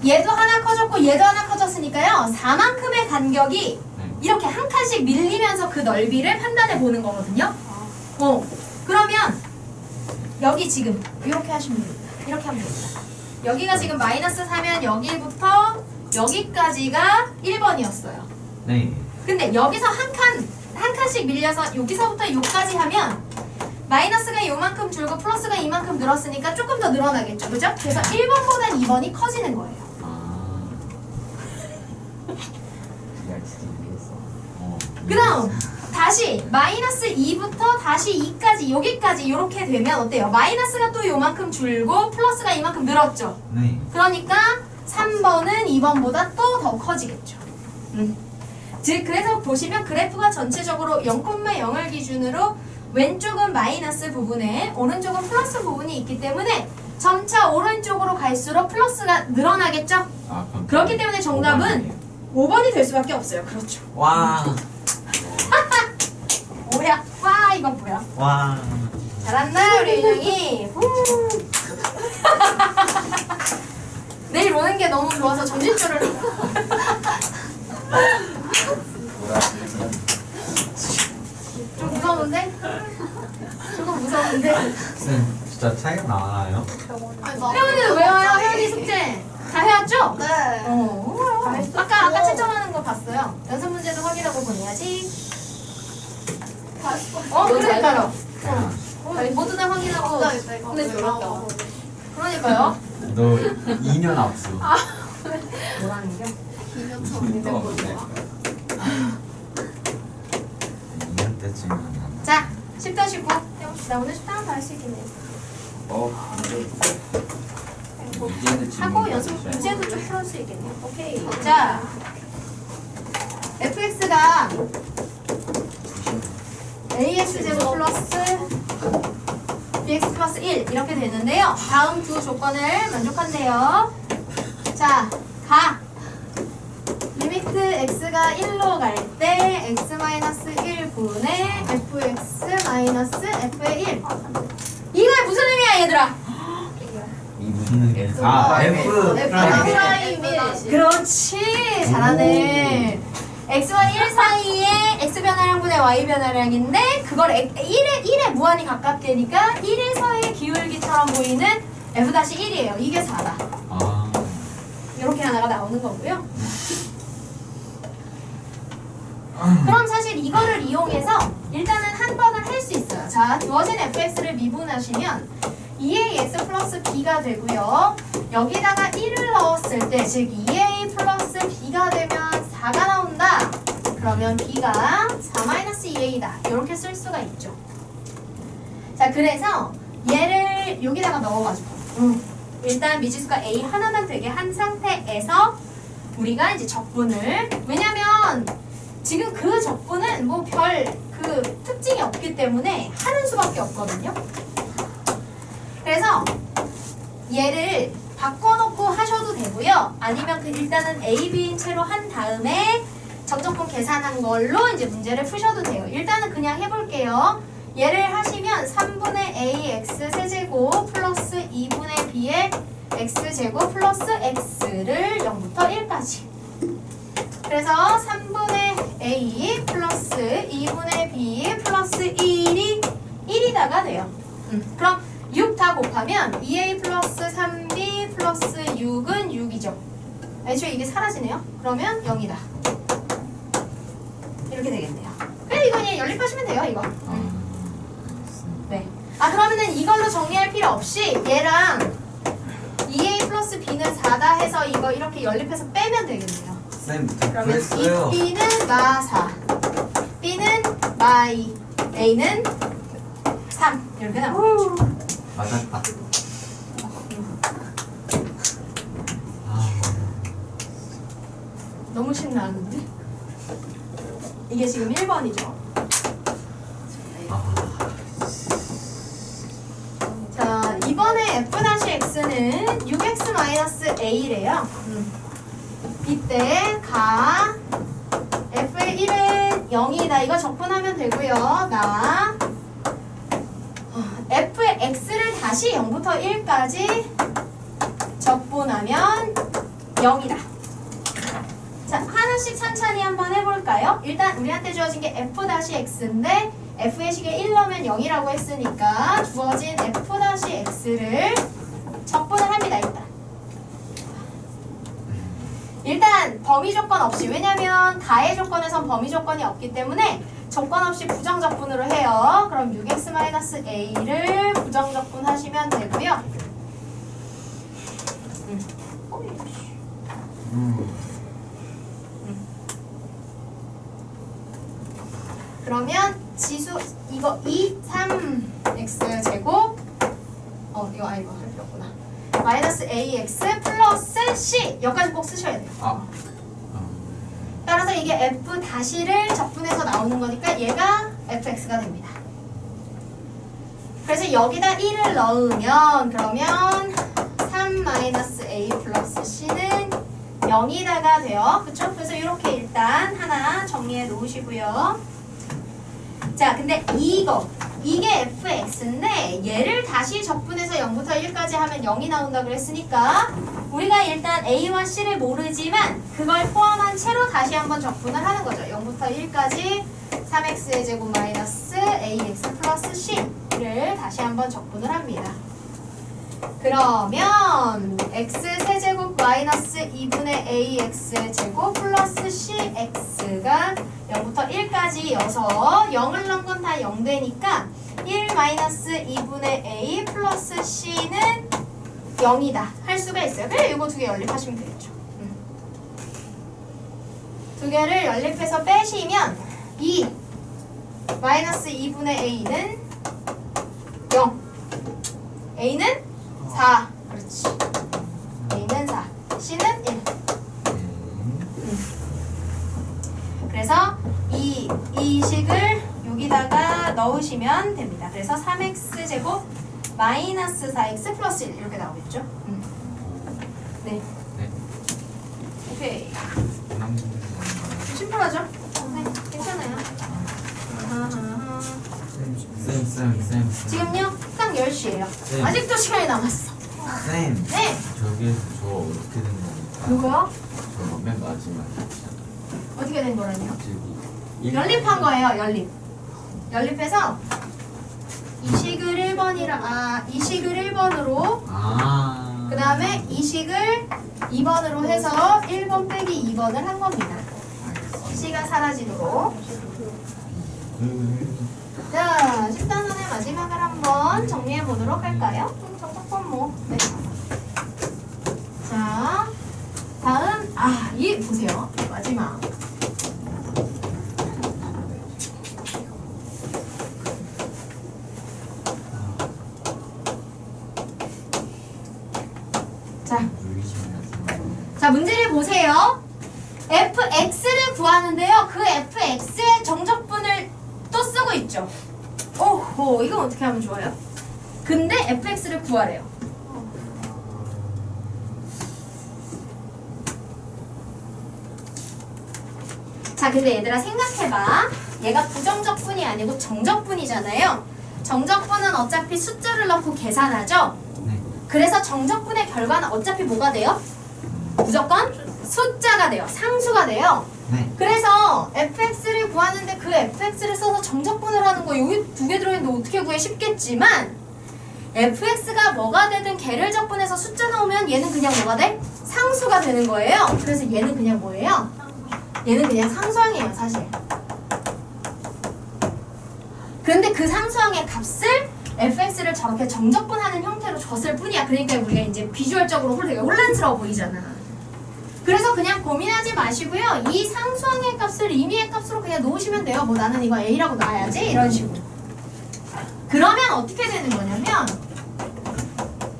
얘도 하나 커졌고 얘도 하나 커졌으니까요. 4만큼의 간격이 이렇게 한 칸씩 밀리면서 그 넓이를 판단해 보는 거거든요. 그러면 여기 지금 이렇게 하시면 됩니다. 이렇게 하면 됩니다. 여기가 지금 마이너스 4면 여기부터 여기까지가 1번이었어요. 네. 근데 여기서 한 칸씩 밀려서 여기서부터 여기까지 하면 마이너스가 요만큼 줄고 플러스가 이만큼 늘었으니까 조금 더 늘어나겠죠. 그죠? 그래서 1번보단 2번이 커지는 거예요. 내가 진짜 모르겠어. 그 다음 다시 마이너스 2부터 다시 2까지 여기까지 이렇게 되면 어때요? 마이너스가 또 요만큼 줄고 플러스가 이만큼 늘었죠. 네. 그러니까 3번은 2번보다 또 더 커지겠죠. 즉 그래서 보시면 그래프가 전체적으로 0,0을 기준으로 왼쪽은 마이너스 부분에 오른쪽은 플러스 부분이 있기 때문에 점차 오른쪽으로 갈수록 플러스가 늘어나겠죠? 그렇기 때문에 정답은 5번이 될 수밖에 없어요. 그렇죠. 와. 뭐야? 와, 이건 뭐야? 와. 잘한다 우리 윤영이. 내일 오는 게 너무 좋아서 점심줄을 좀 무서운데? 조금 무서운데? 쌤, 진짜 차이가 나나요? 혜원이는 왜 와요? 혜원이 숙제 다 해왔죠? 네. 아까 채점하는 거 봤어요. 연습 문제도 확인하고 보내야지. 그러니까요. 모두 다 확인하고. 근데 놀랐다. 그러니까요. 너 2년 앞서. 뭐라는 게? 2년 전 또 없네. 2년 때쯤이면. 자, 10단 19. 해봅시다. 오늘 10단 다 할 수 있겠네. 이제는 하고 연습 문제도 좀 풀을 수 있겠네. 오케이. 자, fx가 ax 제곱 플러스 bx 플러스 1 이렇게 되는데요. 다음 두 조건을 만족한대요. 자, 리미트 x가 1로 갈 때 x-1분의 fx-f의 1. 이거의 무슨 의미야 얘들아? 이 무슨 게? F 프라임 1. 그렇지, 잘하네. x와 1 사이에 x 변화량분의 y 변화량인데 그걸 1에 무한히 가깝게니까 1에서의 기울기처럼 보이는 f-1이에요. 이게 4다. 아. 이렇게 하나가 나오는 거고요. 그럼 사실 이거를 이용해서 일단은 한 번을 할 수 있어요. 자, 주어진 fx를 미분하시면 2ax 플러스 b가 되고요. 여기다가 1을 넣었을 때, 즉 2a 플러스 b가 되면 4가 나온다. 그러면 b가 4-2a다. 이렇게 쓸 수가 있죠. 자, 그래서 얘를 여기다가 넣어가지고 일단 미지수가 a 하나만 되게 한 상태에서 우리가 이제 적분을, 왜냐면 지금 그 적분은 뭐 별 그 특징이 없기 때문에 하는 수밖에 없거든요. 그래서 얘를 바꿔놓고 하셔도 되고요. 아니면 그 일단은 A, B인 채로 한 다음에 정적분 계산한 걸로 이제 문제를 푸셔도 돼요. 일단은 그냥 해볼게요. 얘를 하시면 3분의 AX 세제곱 플러스 2분의 B의 X제곱 플러스 X를 0부터 1까지. 그래서 3분의 A 플러스 2분의 B 플러스 1이 1이다가 돼요. 그럼 6 다 곱하면 2A 플러스 3B 플러스 6은 6이죠. 애초에 이게 사라지네요. 그러면 0이다. 이렇게 되겠네요. 그래, 이거 그냥 연립하시면 돼요, 이거. 네. 아, 그러면은 이걸로 정리할 필요 없이 얘랑 2A 플러스 B는 4다 해서 이거 이렇게 연립해서 빼면 되겠네요. 쌤 그러면 그랬어요. 이 B는 마 4, B는 마 2, A는 3 이렇게 나오죠. 맞았다. 너무 신나는데? 이게 지금 1번이죠. 자, 이번에 f-x는 6x-a래요. 이때 가 f의 1은 0이다. 이거 적분하면 되고요. 나 f의 x를 다시 0부터 1까지 적분하면 0이다. 자, 하나씩 천천히 한번 해볼까요? 일단 우리한테 주어진 게 f-x인데 f의 식에 1 넣으면 0이라고 했으니까 주어진 f-x를 적분을 합니다. 일단 범위 조건 없이, 왜냐면 가의 조건에선 범위 조건이 없기 때문에 조건 없이 부정적분으로 해요. 그럼 6x-a를 부정적분 하시면 되고요. 그러면 지수 이거 2, 3x 제곱 이거 할 필요구나. 마이너스 ax 플러스 c 여기까지 꼭 쓰셔야 돼요. 따라서 이게 f 다시를 적분해서 나오는 거니까 얘가 fx가 됩니다. 그래서 여기다 1을 넣으면 그러면 3-a 플러스 c는 0이다가 돼요. 그쵸? 그래서 이렇게 일단 하나 정리해 놓으시고요. 자, 근데 이게 fx인데 얘를 다시 적분해서 0부터 1까지 하면 0이 나온다 그랬으니까 우리가 일단 a와 c를 모르지만 그걸 포함한 채로 다시 한번 적분을 하는 거죠. 0부터 1까지 3x의 제곱 마이너스 ax 플러스 c를 다시 한번 적분을 합니다. 그러면 x 세제곱 마이너스 2분의 ax 제곱 플러스 cx가 0부터 1까지여서 0을 넣은 건 다 0 되니까 1 마이너스 2분의 a 플러스 c는 0이다 할 수가 있어요. 그래, 이거 두 개 연립하시면 되겠죠. 두 개를 연립해서 빼시면 2 마이너스 2분의 a는 0, a는 4. 그렇지. a는 4, c는 1. 그래서 이 식을 여기다가 넣으시면 됩니다. 그래서 3x 제곱 마이너스 4x 플러스 1 이렇게 나오겠죠? 네. 네. 오케이. 남 심플하죠? 네, 괜찮아요. 아하하. 쌤. 지금요? 딱 10시예요. 네. 아직도 시간이 남았어. 쌤. 네. 저기에서 저 어떻게 된 겁니까? 누구요? 저맨 마지막 어떻게 된 거라니요? 저기 연립한 거예요, 연립. 연립해서 이식을 1번으로 아. 그 다음에 이식을 2번으로 해서 1번 빼기 2번을 한 겁니다. C가 사라지도록. 자, 10단원의 마지막을 한번 정리해 보도록 할까요? 정답번 뭐. 네. 자, 다음, 이 보세요. 마지막. 자, 문제를 보세요. fx를 구하는데요. 그 fx의 정적분을 또 쓰고 있죠. 오호, 이건 어떻게 하면 좋아요? 근데 fx를 구하래요. 자, 근데 얘들아 생각해봐. 얘가 부정적분이 아니고 정적분이잖아요. 정적분은 어차피 숫자를 넣고 계산하죠? 네. 그래서 정적분의 결과는 어차피 뭐가 돼요? 무조건 숫자가 돼요. 상수가 돼요. 네. 그래서 fx를 구하는데 그 fx를 써서 정적분을 하는 거 여기 두 개 들어있는데 어떻게 구해? 쉽겠지만 fx가 뭐가 되든 걔를 적분해서 숫자 나오면 얘는 그냥 뭐가 돼? 상수가 되는 거예요. 그래서 얘는 그냥 뭐예요? 얘는 그냥 상수항이에요, 사실. 그런데 그 상수항의 값을 fx를 저렇게 정적분하는 형태로 줬을 뿐이야. 그러니까 우리가 이제 비주얼적으로 되게 혼란스러워 보이잖아. 그래서 그냥 고민하지 마시고요. 이 상수항의 값을 임의의 값으로 그냥 놓으시면 돼요. 뭐 나는 이거 a라고 놔야지 이런 식으로. 그러면 어떻게 되는 거냐면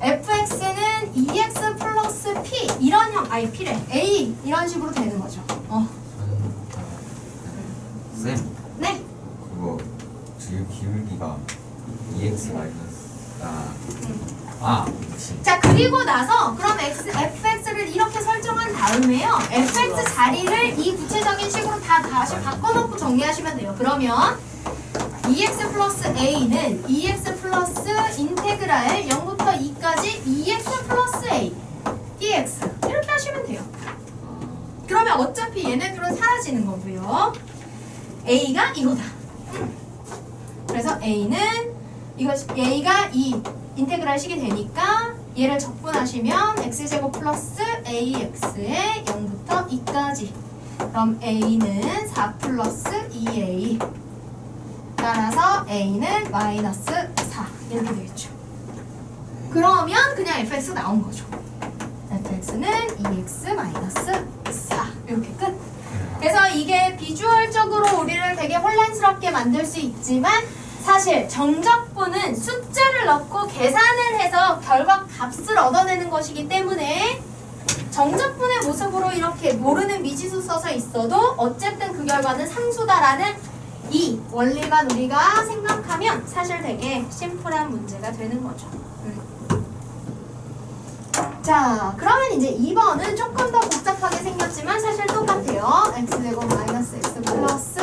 fx는 2x 플러스 p 이런 형, p래 a 이런 식으로 되는 거죠. 쌤. 네. 그거 지금 기울기가 2x 그치. 자, 그리고 나서 그럼 fx를 이렇게 설정한 다음에요. fx 자리를 이 구체적인 식으로 다시 바꿔놓고 정리하시면 돼요. 그러면 2x 플러스 a는 2x 플러스 인테그랄 0부터 2까지 2x 플러스 a dx 이렇게 하시면 돼요. 그러면 어차피 얘네들은 사라지는 거고요. a가 이거다. 그래서 a는 얘가 이 인테그랄 식이 되니까 얘를 적분하시면 x제곱 플러스 ax에 0부터 2까지. 그럼 a는 4 플러스 2a. 따라서 a는 마이너스 4 이렇게 되겠죠. 그러면 그냥 fx 나온 거죠. fx는 2x 마이너스 4 이렇게 끝. 그래서 이게 비주얼적으로 우리를 되게 혼란스럽게 만들 수 있지만 사실 정적분은 숫자를 넣고 계산을 해서 결과 값을 얻어내는 것이기 때문에 정적분의 모습으로 이렇게 모르는 미지수 써서 있어도 어쨌든 그 결과는 상수다라는 이 원리만 우리가 생각하면 사실 되게 심플한 문제가 되는 거죠. 자, 그러면 이제 2번은 조금 더 복잡하게 생겼지만 사실 똑같아요. x제곱 마이너스 x 플러스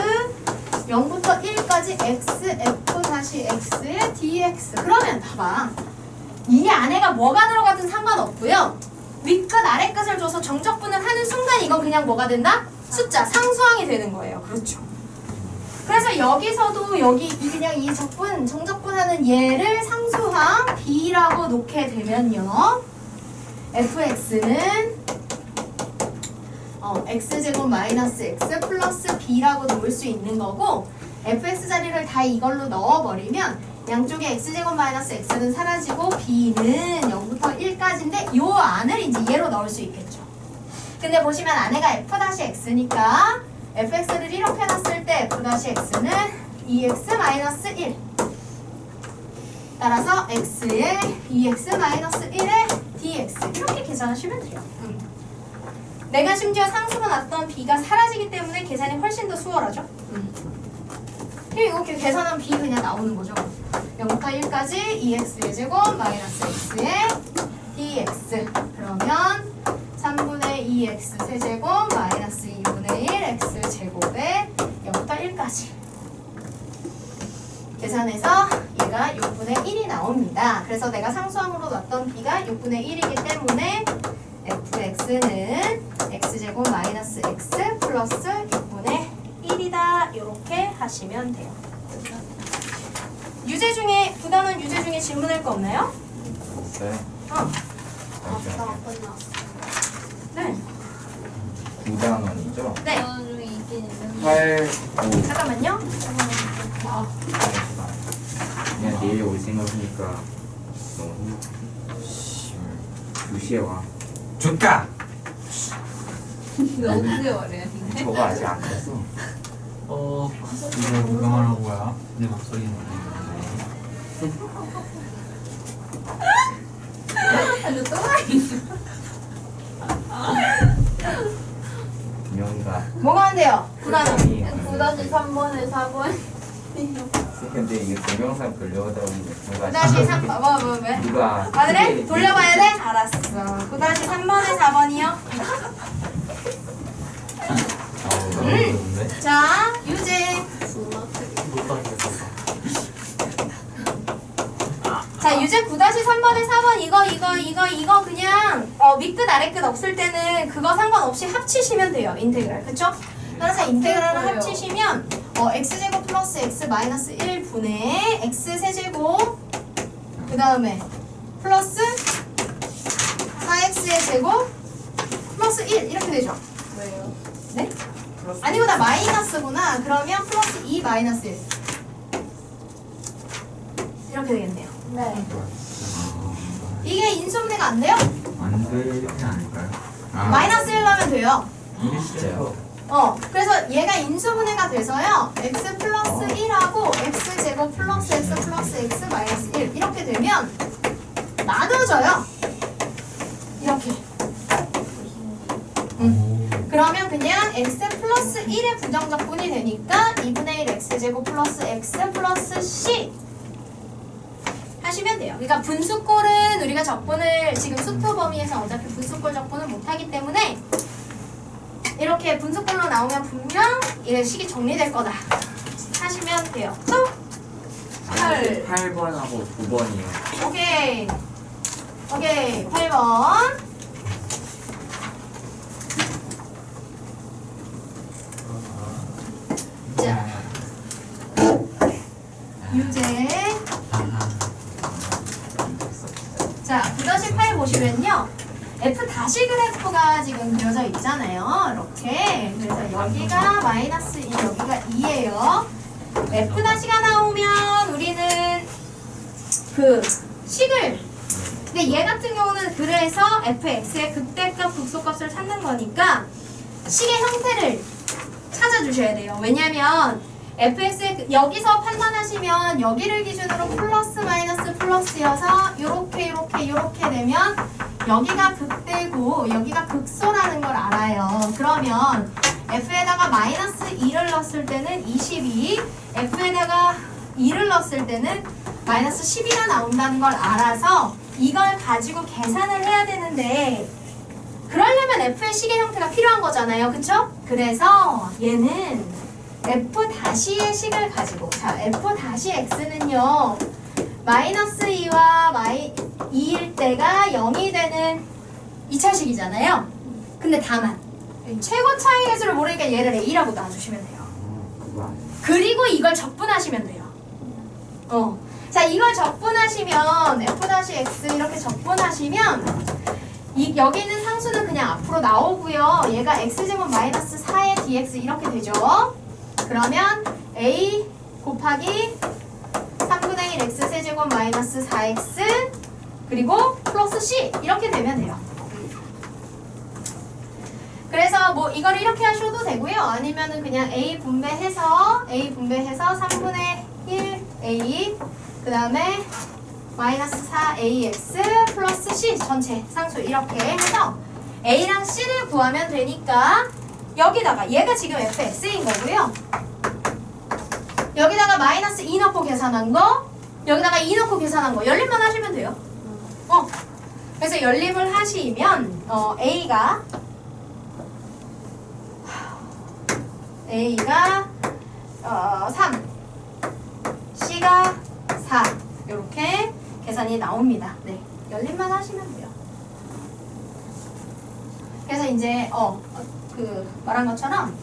0부터 1까지 x, f 다시 x의 dx. 그러면 봐봐. 이 안에가 뭐가 들어가든 상관없고요. 윗끝 아래끝을 줘서 정적분을 하는 순간 이건 그냥 뭐가 된다? 숫자, 상수항이 되는 거예요. 그렇죠. 그래서 여기서도 그냥 이 정적분하는 얘를 상수항 b라고 놓게 되면요. fx는 x제곱 마이너스 x 플러스 b라고 놓을 수 있는 거고 fx 자리를 다 이걸로 넣어버리면 양쪽에 x제곱 마이너스 x는 사라지고 b는 0부터 1까지인데 요 안을 이제 얘로 넣을 수 있겠죠. 근데 보시면 안에가 f-x니까 fx를 이렇게 놨을 때 f-x는 2x 마이너스 1 따라서 x에 2x 마이너스 1에 dx 이렇게 계산하시면 돼요. 내가 심지어 상수가 났던 b가 사라지기 때문에 계산이 훨씬 더 수월하죠. 이렇게 계산하면 b 그냥 나오는 거죠. 0부터 1까지 2x의 제곱 마이너스 x의 dx. 그러면 3분의 2x 세제곱 마이너스 2분의 1 x 제곱에 0부터 1까지. 계산해서 얘가 6분의 1이 나옵니다. 그래서 내가 상수함으로 놨던 b가 6분의 1이기 때문에 fx는 x제곱 마이너스 x 플러스 6분의 1이다. 이렇게 하시면 돼요. 유제 중에, 부단원 유제 중에 질문할 거 없나요? 없어요. 아까 끝났어. 네. 9단원이죠? 네. 중에 있긴 있는데 8, 5. 잠깐만요. 그냥 내일 올 생각하니까 너무 2시에 와. 좋다! 너무 세월이야. 저거 아직 안 켰어. 이거 구경하는 거야? 내 목소리는 아주 또라이. 분명히가 뭐가 안 돼요? 부단원. 9-3번에 4번. 근데 이게 동영상 돌려오더라고. 9-3, 왜? 누가 아, 그래? 크게 돌려봐야 돼? 알았어. 9-3번에 4번이요. 너무 좋은데? 자, 유제. 못 받겠어. 자, 유제 9-3번에 4번 이거 그냥 밑끝 아래끝 없을 때는 그거 상관없이 합치시면 돼요. 인테그랄. 그쵸? 따라서 인테그랄을 그래요. 합치시면 x제곱 플러스 x 마이너스 1분의 x 세제곱 그 다음에 플러스 4x의 제곱 플러스 1 이렇게 되죠. 왜요? 네? 아니구나 마이너스구나. 그러면 플러스 2 마이너스 1 이렇게 되겠네요. 네. 이게 인수분해가 안 돼요? 안 되지 않을까요? 마이너스 1 나면 돼요. 진짜요? 그래서 얘가 인수분해가 돼서요. x 플러스 1하고 x 제곱 플러스 x 마이너스 1 이렇게 되면 나눠져요. 이렇게. 그러면 그냥 x 플러스 1의 부정적분이 되니까 2분의 1 x 제곱 플러스 x 플러스 c 하시면 돼요. 그러니까 분수꼴은 우리가 적분을 지금 수표 범위에서 어차피 분수꼴 적분을 못하기 때문에 이렇게 분수꼴로 나오면 분명 이 식이 정리될 거다 하시면 돼요. 또 8번하고 9번이요. 오케이 8번 자 유제 자 9-8 보시면요 F 다시 그래프가 지금 그려져 있잖아요. 이렇게. 그래서 여기가 마이너스 2, 여기가 2예요. F 다시가 나오면 우리는 그 식을 근데 얘 같은 경우는 그래서 fx의 극대값, 극소값을 찾는 거니까 식의 형태를 찾아주셔야 돼요. 왜냐면 fx의 여기서 판단하시면 여기를 기준으로 플러스 마이너스 플러스여서 요렇게 되면 여기가 극대고 여기가 극소라는 걸 알아요. 그러면 f에다가 마이너스 2를 넣었을 때는 22, f에다가 2를 넣었을 때는 마이너스 10이가 나온다는 걸 알아서 이걸 가지고 계산을 해야 되는데 그러려면 f의 식의 형태가 필요한 거잖아요. 그쵸? 그래서 얘는 f-의 식을 가지고 자 f-x는요 마이너스 2와 2일 때가 0이 되는 2차식이잖아요. 근데 다만 최고 차이 계수를 모르니까 얘를 a라고 놔주시면 돼요. 그거 아니에요. 그리고 이걸 적분하시면 돼요. 자 이걸 적분하시면 f-x 이렇게 적분하시면 여기 있는 상수는 그냥 앞으로 나오고요. 얘가 x제곱 마이너스 4의 dx 이렇게 되죠. 그러면 a 곱하기 3분의 1 x 세제곱 마이너스 4x 그리고 플러스 c 이렇게 되면 돼요. 그래서 뭐 이거를 이렇게 하셔도 되고요. 아니면은 그냥 a 분배해서 3분의 1 a 그 다음에 마이너스 4ax 플러스 c 전체 상수 이렇게 해서 a랑 c를 구하면 되니까 여기다가 얘가 지금 fx인 거고요. 여기다가 마이너스 2 넣고 계산한 거, 여기다가 2 넣고 계산한 거 열림만 하시면 돼요. 그래서 열림을 하시면 A가 3, C가 4 이렇게 계산이 나옵니다. 네, 열림만 하시면 돼요. 그래서 이제 말한 것처럼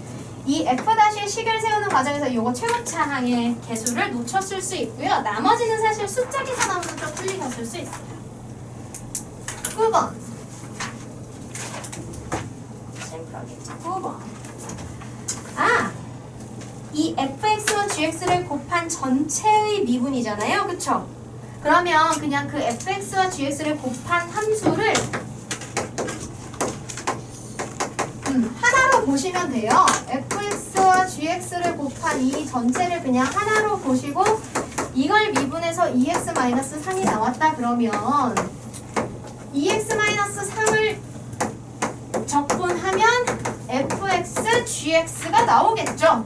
이 F'의 식을 세우는 과정에서 요거 최고차항의 개수를 놓쳤을 수 있고요. 나머지는 사실 숫자 계산하면서 좀 틀리셨을 수 있어요. 9번. 심플하겠죠. 9번. 이 fx와 gx를 곱한 전체의 미분이잖아요. 그쵸? 그러면 그냥 그 fx와 gx를 곱한 함수를 하나로 보시면 돼요. fx와 gx를 곱한 이 전체를 그냥 하나로 보시고 이걸 미분해서 2x-3이 나왔다 그러면 2x-3을 적분하면 fx, gx가 나오겠죠?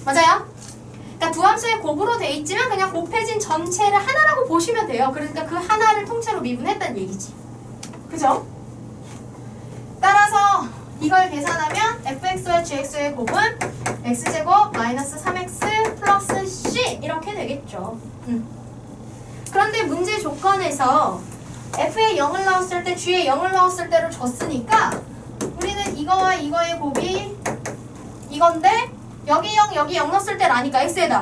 맞아요? 그러니까 두 함수의 곱으로 돼 있지만 그냥 곱해진 전체를 하나라고 보시면 돼요. 그러니까 그 하나를 통째로 미분했다는 얘기지. 그죠? 따라서 이걸 계산하면 fx와 gx의 곱은 x제곱 마이너스 3x 플러스 c 이렇게 되겠죠. 그런데 문제 조건에서 f에 0을 넣었을 때 g에 0을 넣었을 때로 줬으니까 우리는 이거와 이거의 곱이 이건데 여기 0, 여기 0 넣었을 때라니까 x에다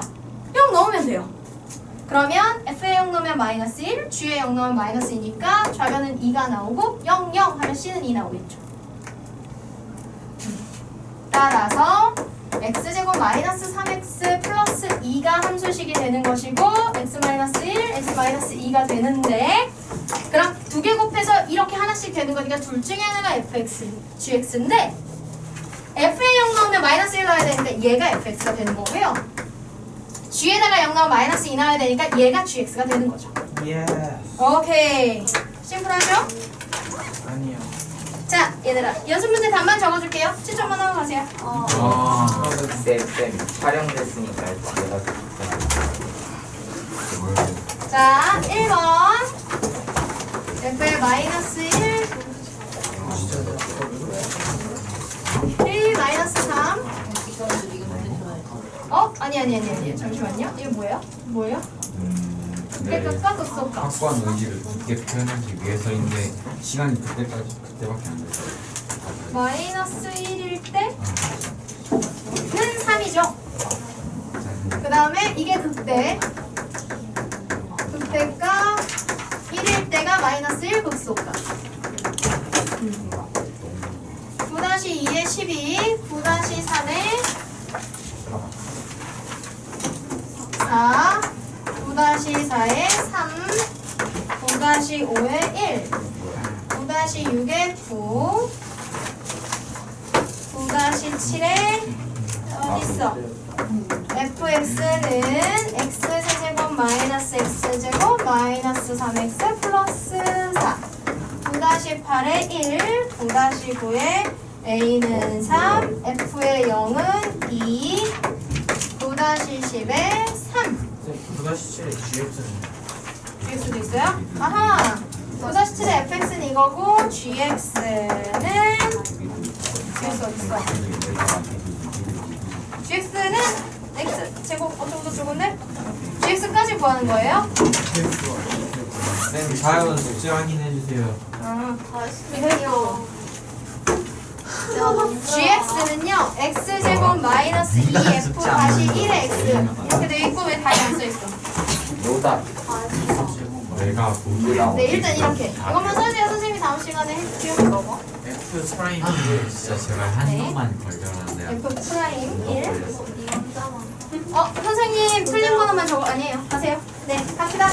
0 넣으면 돼요. 그러면 f에 0 넣으면 마이너스 1, g에 0 넣으면 마이너스 2니까 좌변은 2가 나오고 0, 0 하면 c는 2 나오겠죠. 따라서 x제곱 마이너스 3x 플러스 2가 함수식이 되는 것이고 x 마이너스 1, x 마이너스 2가 되는데 그럼 두 개 곱해서 이렇게 하나씩 되는 거니까 둘 중에 하나가 fx, gx인데 f에 0 넣으면 마이너스 1 넣어야 되니까 얘가 fx가 되는 거고요. g에다가 0 넣으면 마이너스 2 넣어야 되니까 얘가 gx가 되는 거죠. 예. 오케이. 심플하죠? 아니요. 자, 얘들아. 연습 문제 답만 적어줄게요. 7점만 하고 가세요. 쌤 촬영됐으니까 제가 자, 1번. f의 마이너스 1, 1 마이너스 3. 아니. 잠시만요. 이게 뭐예요? 그러니까 깎았어. 확고한 의지를 깊게 표현하기 위해서인데 시간이 그때밖에 안 돼서 마이너스 1일 때는 3이죠. 그 다음에 이게 극대가 1일 때가 마이너스 1 극소가 9-2에 12, 9-3에 4, 9-4에 3, 9-5에 1, 9-6에 9, 9-7에 어딨어? fx는 x제곱 마이너스 x제곱 마이너스 3x 플러스 4 9-8에 1, 9-9에 a는 3, f의 0은 2, 9-10에 3 9-7에 GX는 gx도 있어요? 아하! 9-7에 fx는 이거고 gx는 gx 어딨어? gx는 x제곱 어쩌고저쩌고인데? gx까지 구하는 거예요? 쌤 자연 숙제 확인해주세요. 이거요. gx는요 x제곱 마이너스 2f 다시 1의 x 이렇게 돼 있고 왜 답이 안 써 있어? 노답 내가 네 일단 이렇게 이것만 써주세요. 선생님이 다음 시간에 해주실 거고. F 프라임 진짜 제발 한 명만 걸려놨네요. f 프라임 1. 선생님 틀린 번호만 적어 아니에요. 가세요. 네 갑시다.